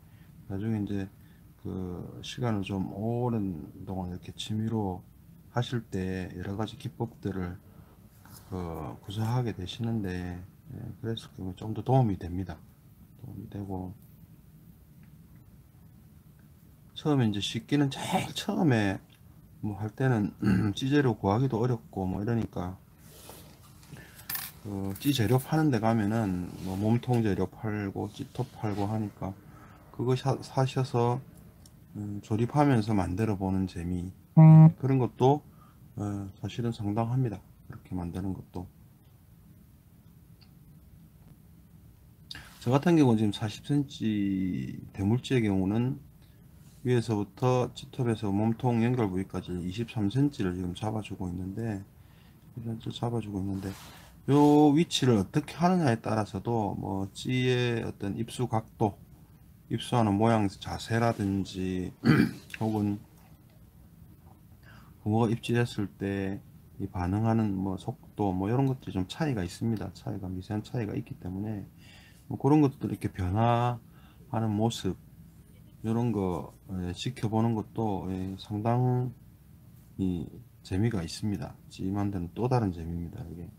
나중에 이제 시간을 좀 오랜 동안 이렇게 취미로 하실 때 여러 가지 기법들을 구사하게 되시는데, 그랬을 경우에 좀 더 도움이 됩니다. 도움이 되고, 처음에 이제 씻기는 제일 처음에 뭐 할 때는 찌재료 구하기도 어렵고 뭐 이러니까 찌 재료 파는 데 가면은 뭐 몸통 재료 팔고 찌톱 팔고 하니까 그거 사셔서 조립하면서 만들어 보는 재미, 그런 것도 사실은 상당합니다. 그렇게 만드는 것도. 저 같은 경우는 지금 40cm 대물찌의 경우는 위에서부터 찌톱에서 몸통 연결 부위까지 23cm를 지금 잡아주고 있는데, 요 위치를 어떻게 하느냐에 따라서도 뭐 찌의 어떤 입수 각도, 입수하는 모양 자세라든지 혹은 붕어가 입질했을 때 이 반응하는 뭐 속도, 뭐 이런 것들이 좀 차이가 있습니다. 미세한 차이가 있기 때문에 뭐 그런 것들 이렇게 변화하는 모습, 이런 거 지켜보는 것도 상당히 재미가 있습니다. 찌 만드는 또 다른 재미입니다, 이게.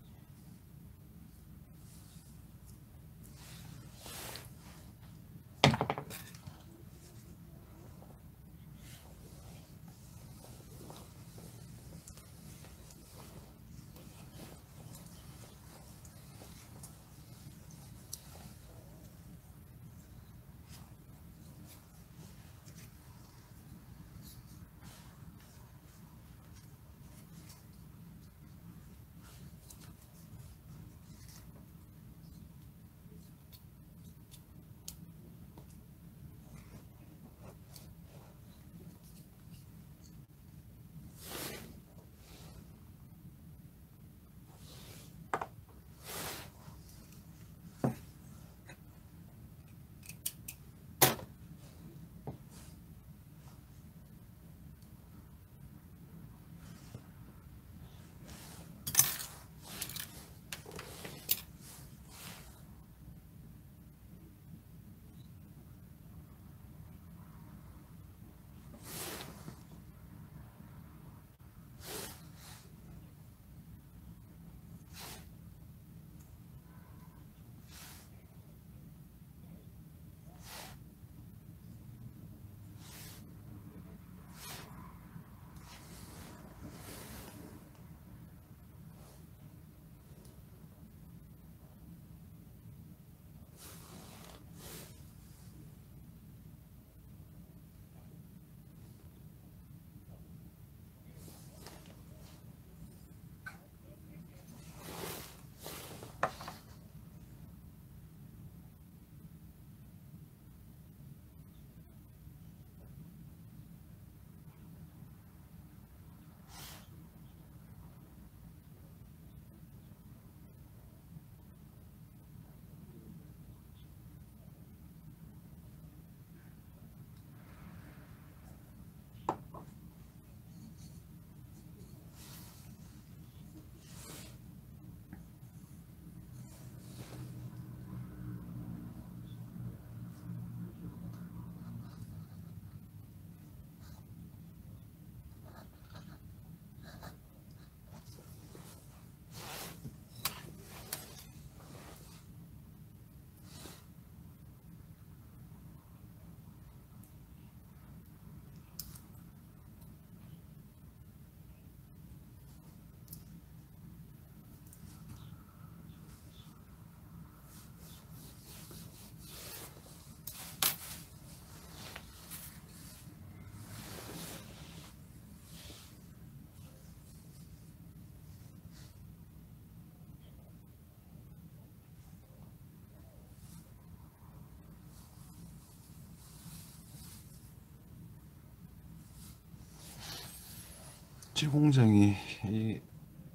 엣지 공정이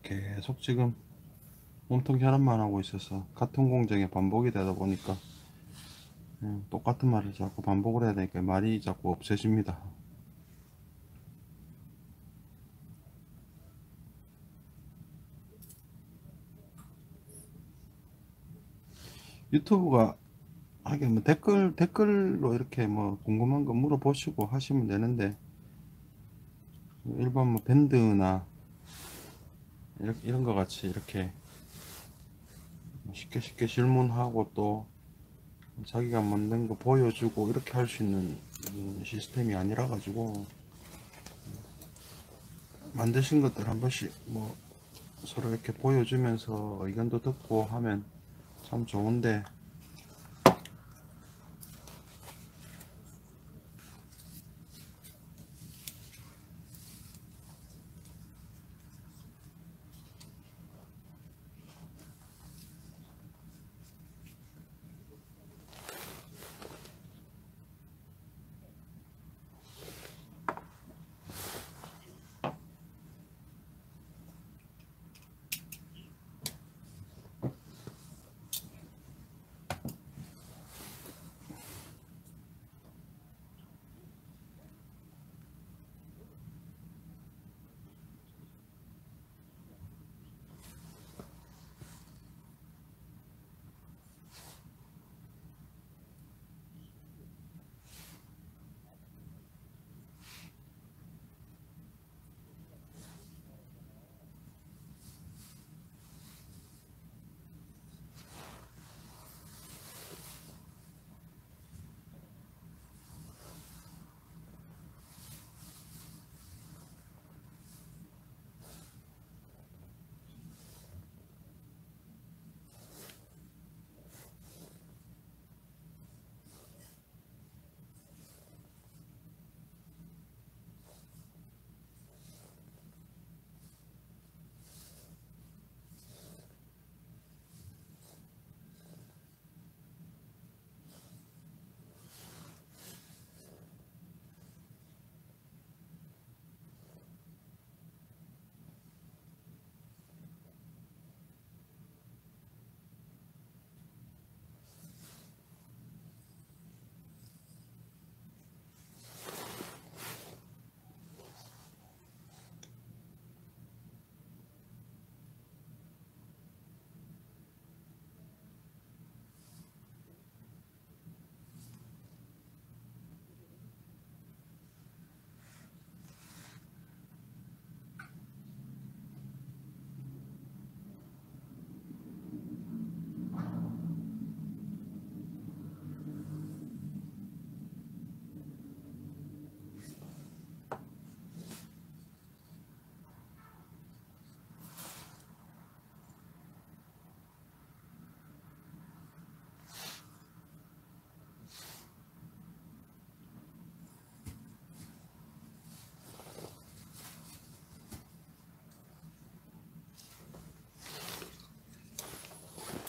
계속 지금 몸통 결합만 하고 있어서 같은 공정에 반복이 되다 보니까 똑같은 말을 자꾸 반복을 해야 되니까 말이 자꾸 없어집니다. 유튜브가 하긴 뭐 댓글로 이렇게 뭐 궁금한 거 물어보시고 하시면 되는데, 일반 뭐 밴드나 이런 거 같이 이렇게 쉽게 질문하고 또 자기가 만든 거 보여주고 이렇게 할 수 있는 시스템이 아니라 가지고, 만드신 것들 한 번씩 뭐 서로 이렇게 보여주면서 의견도 듣고 하면 참 좋은데,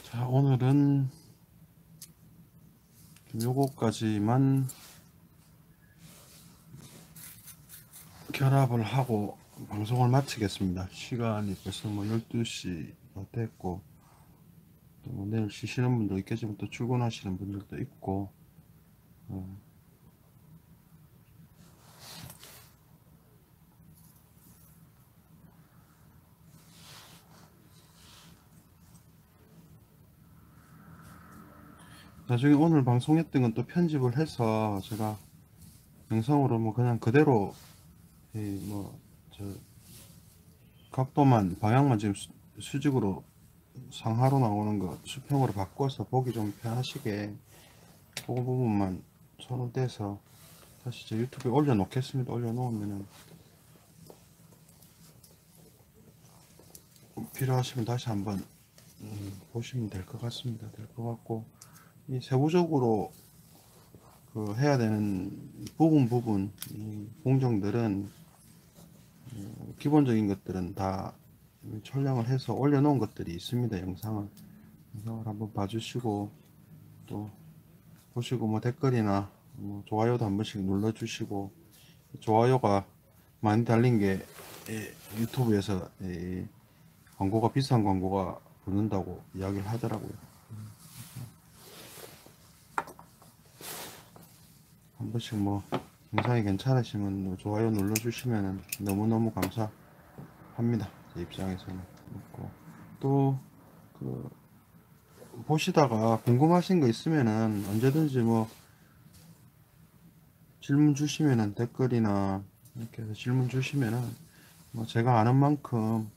자, 오늘은 요거까지만 결합을 하고 방송을 마치겠습니다. 시간이 벌써 뭐 12시가 됐고, 또 내일 쉬시는 분도 있겠지만 또 출근하시는 분들도 있고, 나중에 오늘 방송했던 건 또 편집을 해서 제가 영상으로 뭐 그냥 그대로 뭐저 각도만 방향만 지금 수직으로 상하로 나오는 거 수평으로 바꿔서 보기 좀 편하시게 그 부분만 손을 떼서 다시 제 유튜브에 올려 놓겠습니다. 올려 놓으면은 필요하시면 다시 한번 보시면 될 것 같습니다. 될 것 같고, 이 세부적으로 그 해야 되는 부분 이 공정들은 기본적인 것들은 다 촬영을 해서 올려놓은 것들이 있습니다. 영상을 한번 봐주시고, 또 보시고 뭐 댓글이나 뭐 좋아요도 한 번씩 눌러주시고, 좋아요가 많이 달린 게 유튜브에서 광고가 비싼 광고가 붙는다고 이야기를 하더라고요. 한 번씩 뭐 영상이 괜찮으시면 뭐 좋아요 눌러주시면 너무너무 감사합니다. 제 입장에서는. 또 그 보시다가 궁금하신 거 있으면은 언제든지 뭐 질문 주시면은 댓글이나 이렇게 해서 질문 주시면은 뭐 제가 아는 만큼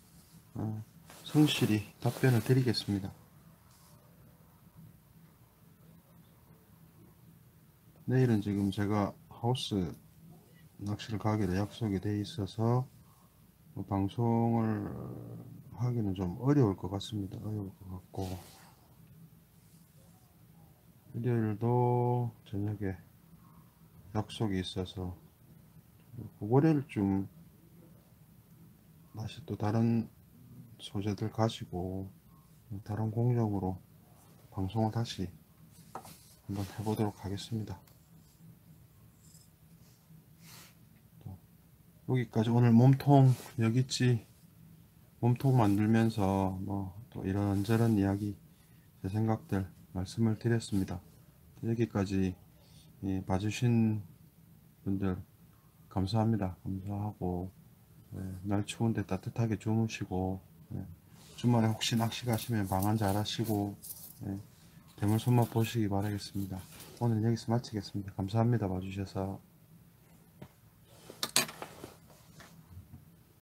성실히 답변을 드리겠습니다. 내일은 지금 제가 하우스 낚시를 가기로 약속이 돼 있어서 뭐 방송을 하기는 좀 어려울 것 같습니다. 어려울 것 같고, 일요일도 저녁에 약속이 있어서 월요일쯤 다시 또 다른 소재들 가지고 다른 공정으로 방송을 다시 한번 해보도록 하겠습니다. 여기까지 오늘 몸통 여기 있지 몸통 만들면서 뭐 또 이런저런 이야기 제 생각들 말씀을 드렸습니다. 여기까지 봐주신 분들 감사합니다. 감사하고 날 추운데 따뜻하게 주무시고 주말에 혹시 낚시 가시면 방한 잘 하시고 대물 손맛 보시기 바라겠습니다. 오늘 여기서 마치겠습니다. 감사합니다. 봐주셔서.